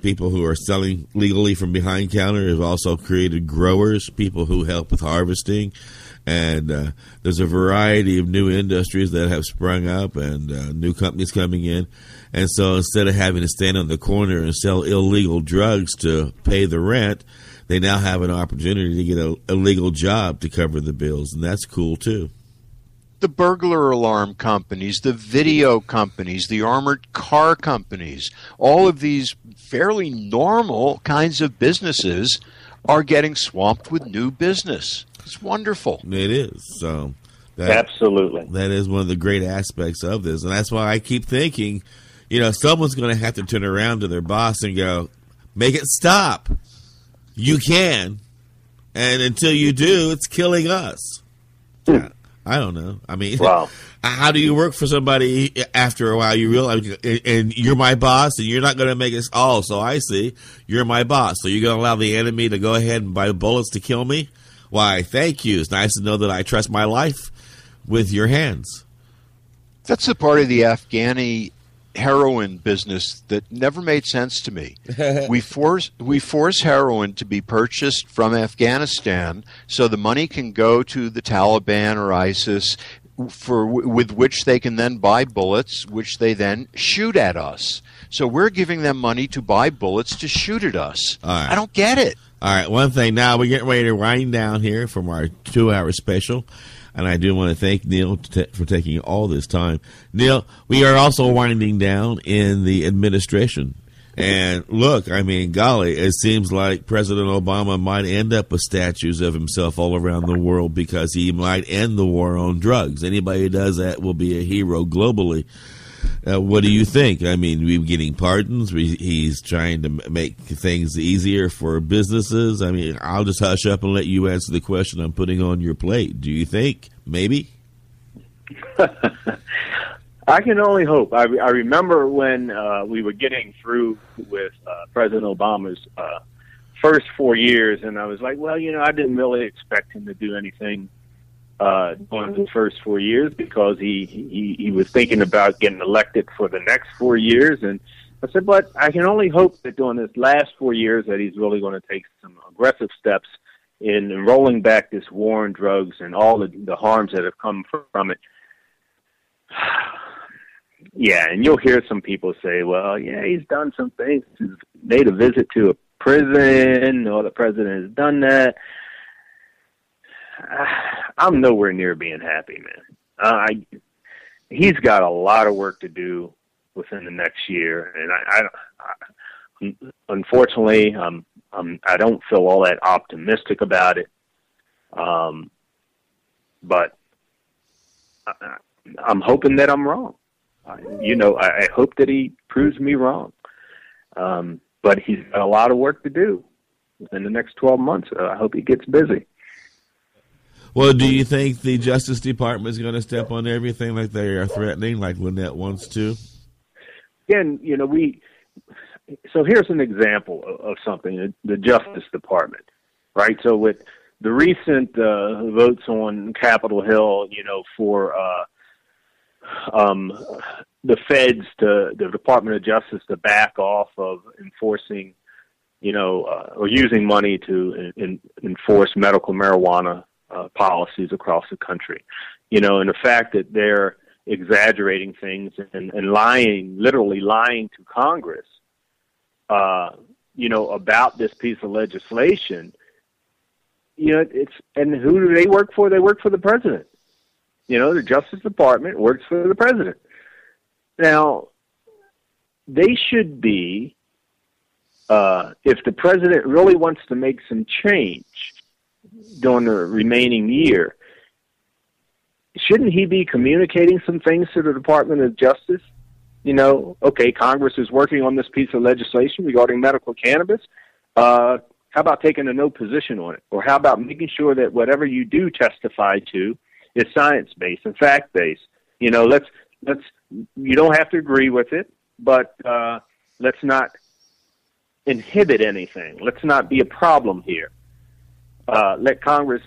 people who are selling legally from behind counter. We've also created growers, people who help with harvesting. And there's a variety of new industries that have sprung up and new companies coming in. And so instead of having to stand on the corner and sell illegal drugs to pay the rent, they now have an opportunity to get a legal job to cover the bills. And that's cool, too.
The burglar alarm companies, the video companies, the armored car companies, all of these fairly normal kinds of businesses are getting swamped with new business. It's wonderful.
It is. So
absolutely.
That is one of the great aspects of this. And that's why I keep thinking, someone's going to have to turn around to their boss and go, make it stop. You can. And until you do, it's killing us. I don't know. I mean,
wow.
How do you work for somebody after a while? You realize, and you're my boss, and you're not going to make us all. So I see, you're my boss. So you're going to allow the enemy to go ahead and buy bullets to kill me? Why, thank you. It's nice to know that I trust my life with your hands.
That's the part of the Afghani heroin business that never made sense to me. We force heroin to be purchased from Afghanistan so the money can go to the Taliban or ISIS with which they can then buy bullets, which they then shoot at us. So we're giving them money to buy bullets to shoot at us.
Right.
I don't get it.
All right, one thing. Now we're getting ready to wind down here from our 2-hour special. And I do want to thank Neill for taking all this time. Neill, we are also winding down in the administration. And look, I mean, golly, it seems like President Obama might end up with statues of himself all around the world because he might end the war on drugs. Anybody who does that will be a hero globally. What do you think? I mean, we're getting pardons. He's trying to make things easier for businesses. I mean, I'll just hush up and let you answer the question I'm putting on your plate. Do you think? Maybe?
I can only hope. I remember when we were getting through with President Obama's first 4 years, and I was like, well, I didn't really expect him to do anything during his first 4 years because he was thinking about getting elected for the next 4 years. And I said, but I can only hope that during this last 4 years that he's really going to take some aggressive steps in rolling back this war on drugs and all the harms that have come from it. Yeah, and you'll hear some people say, well, yeah, he's done some things. He's made a visit to a prison, or the president has done that. I'm nowhere near being happy, man. He's got a lot of work to do within the next year, and unfortunately, I don't feel all that optimistic about it. But I'm hoping that I'm wrong. I hope that he proves me wrong. But he's got a lot of work to do within the next 12 months. I hope he gets busy.
Well, do you think the Justice Department is going to step on everything like they are threatening, like Lynette wants to?
Again, so here's an example of something, the Justice Department, right? So with the recent votes on Capitol Hill, for the feds, the Department of Justice to back off of enforcing, or using money to enforce medical marijuana policies across the country, and the fact that they're exaggerating things and literally lying to Congress, about this piece of legislation. And who do they work for? They work for the president. The Justice Department works for the president. Now, they should be, if the president really wants to make some change during the remaining year, shouldn't he be communicating some things to the Department of Justice? Okay, Congress is working on this piece of legislation regarding medical cannabis. How about taking a no position on it? Or how about making sure that whatever you do testify to is science-based and fact-based? Let's you don't have to agree with it, but let's not inhibit anything. Let's not be a problem here. Let Congress,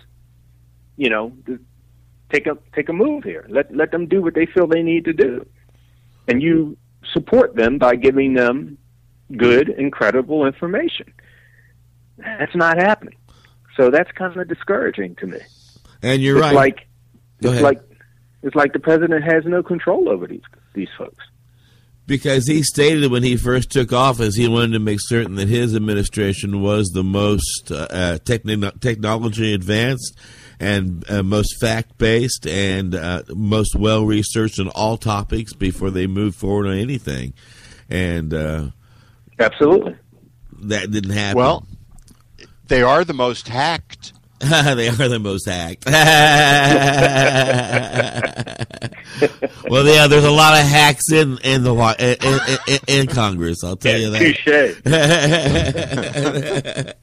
take a move here. Let them do what they feel they need to do. And you support them by giving them good and credible information. That's not happening. So that's kind of discouraging to me.
And you're right.
It's like the president has no control over these folks.
Because he stated when he first took office, he wanted to make certain that his administration was the most technology advanced and most fact-based and most well-researched on all topics before they moved forward on anything. And
absolutely.
That didn't happen.
Well, they are the most hacked.
They are the most hacked. Well, yeah, there's a lot of hacks in Congress. I'll tell you that.
Touche.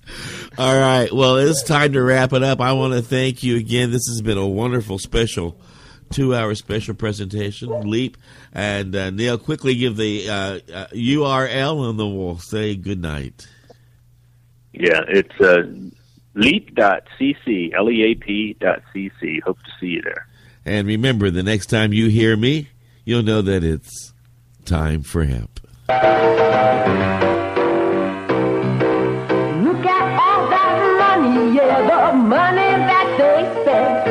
All right. Well, it's time to wrap it up. I want to thank you again. This has been a wonderful special 2-hour special presentation. Leap and Neill, quickly give the URL and then we'll say good night.
Yeah, it's leap.cc, leap.cc. Hope to see you there.
And remember, the next time you hear me, you'll know that it's time for hemp.
Look at all that money, yeah, the money that they spent.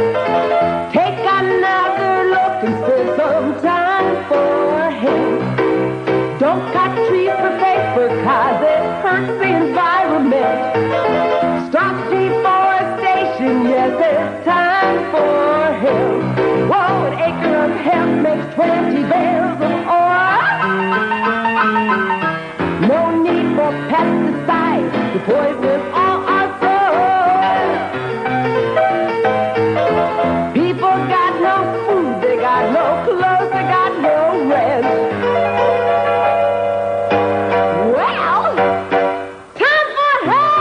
Take another look and spend some time for hemp. Don't cut trees for paper, 'cause it hurts the environment. Stop deforestation, yes, it's time for hemp. Whoa, an acre of hemp makes 20 bales of oil. No need for pesticides to poison all our soil. People got no food, they got no clothes, they got no rent. Well, time for hemp.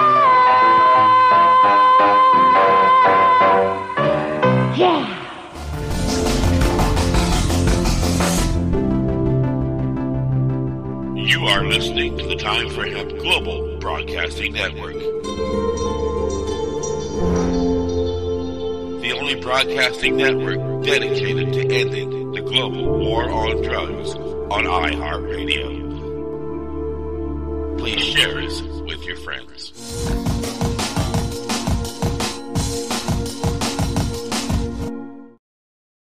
Time for Hemp Global Broadcasting Network. The only broadcasting network dedicated to ending the global war on drugs on iHeartRadio. Please share us with your friends.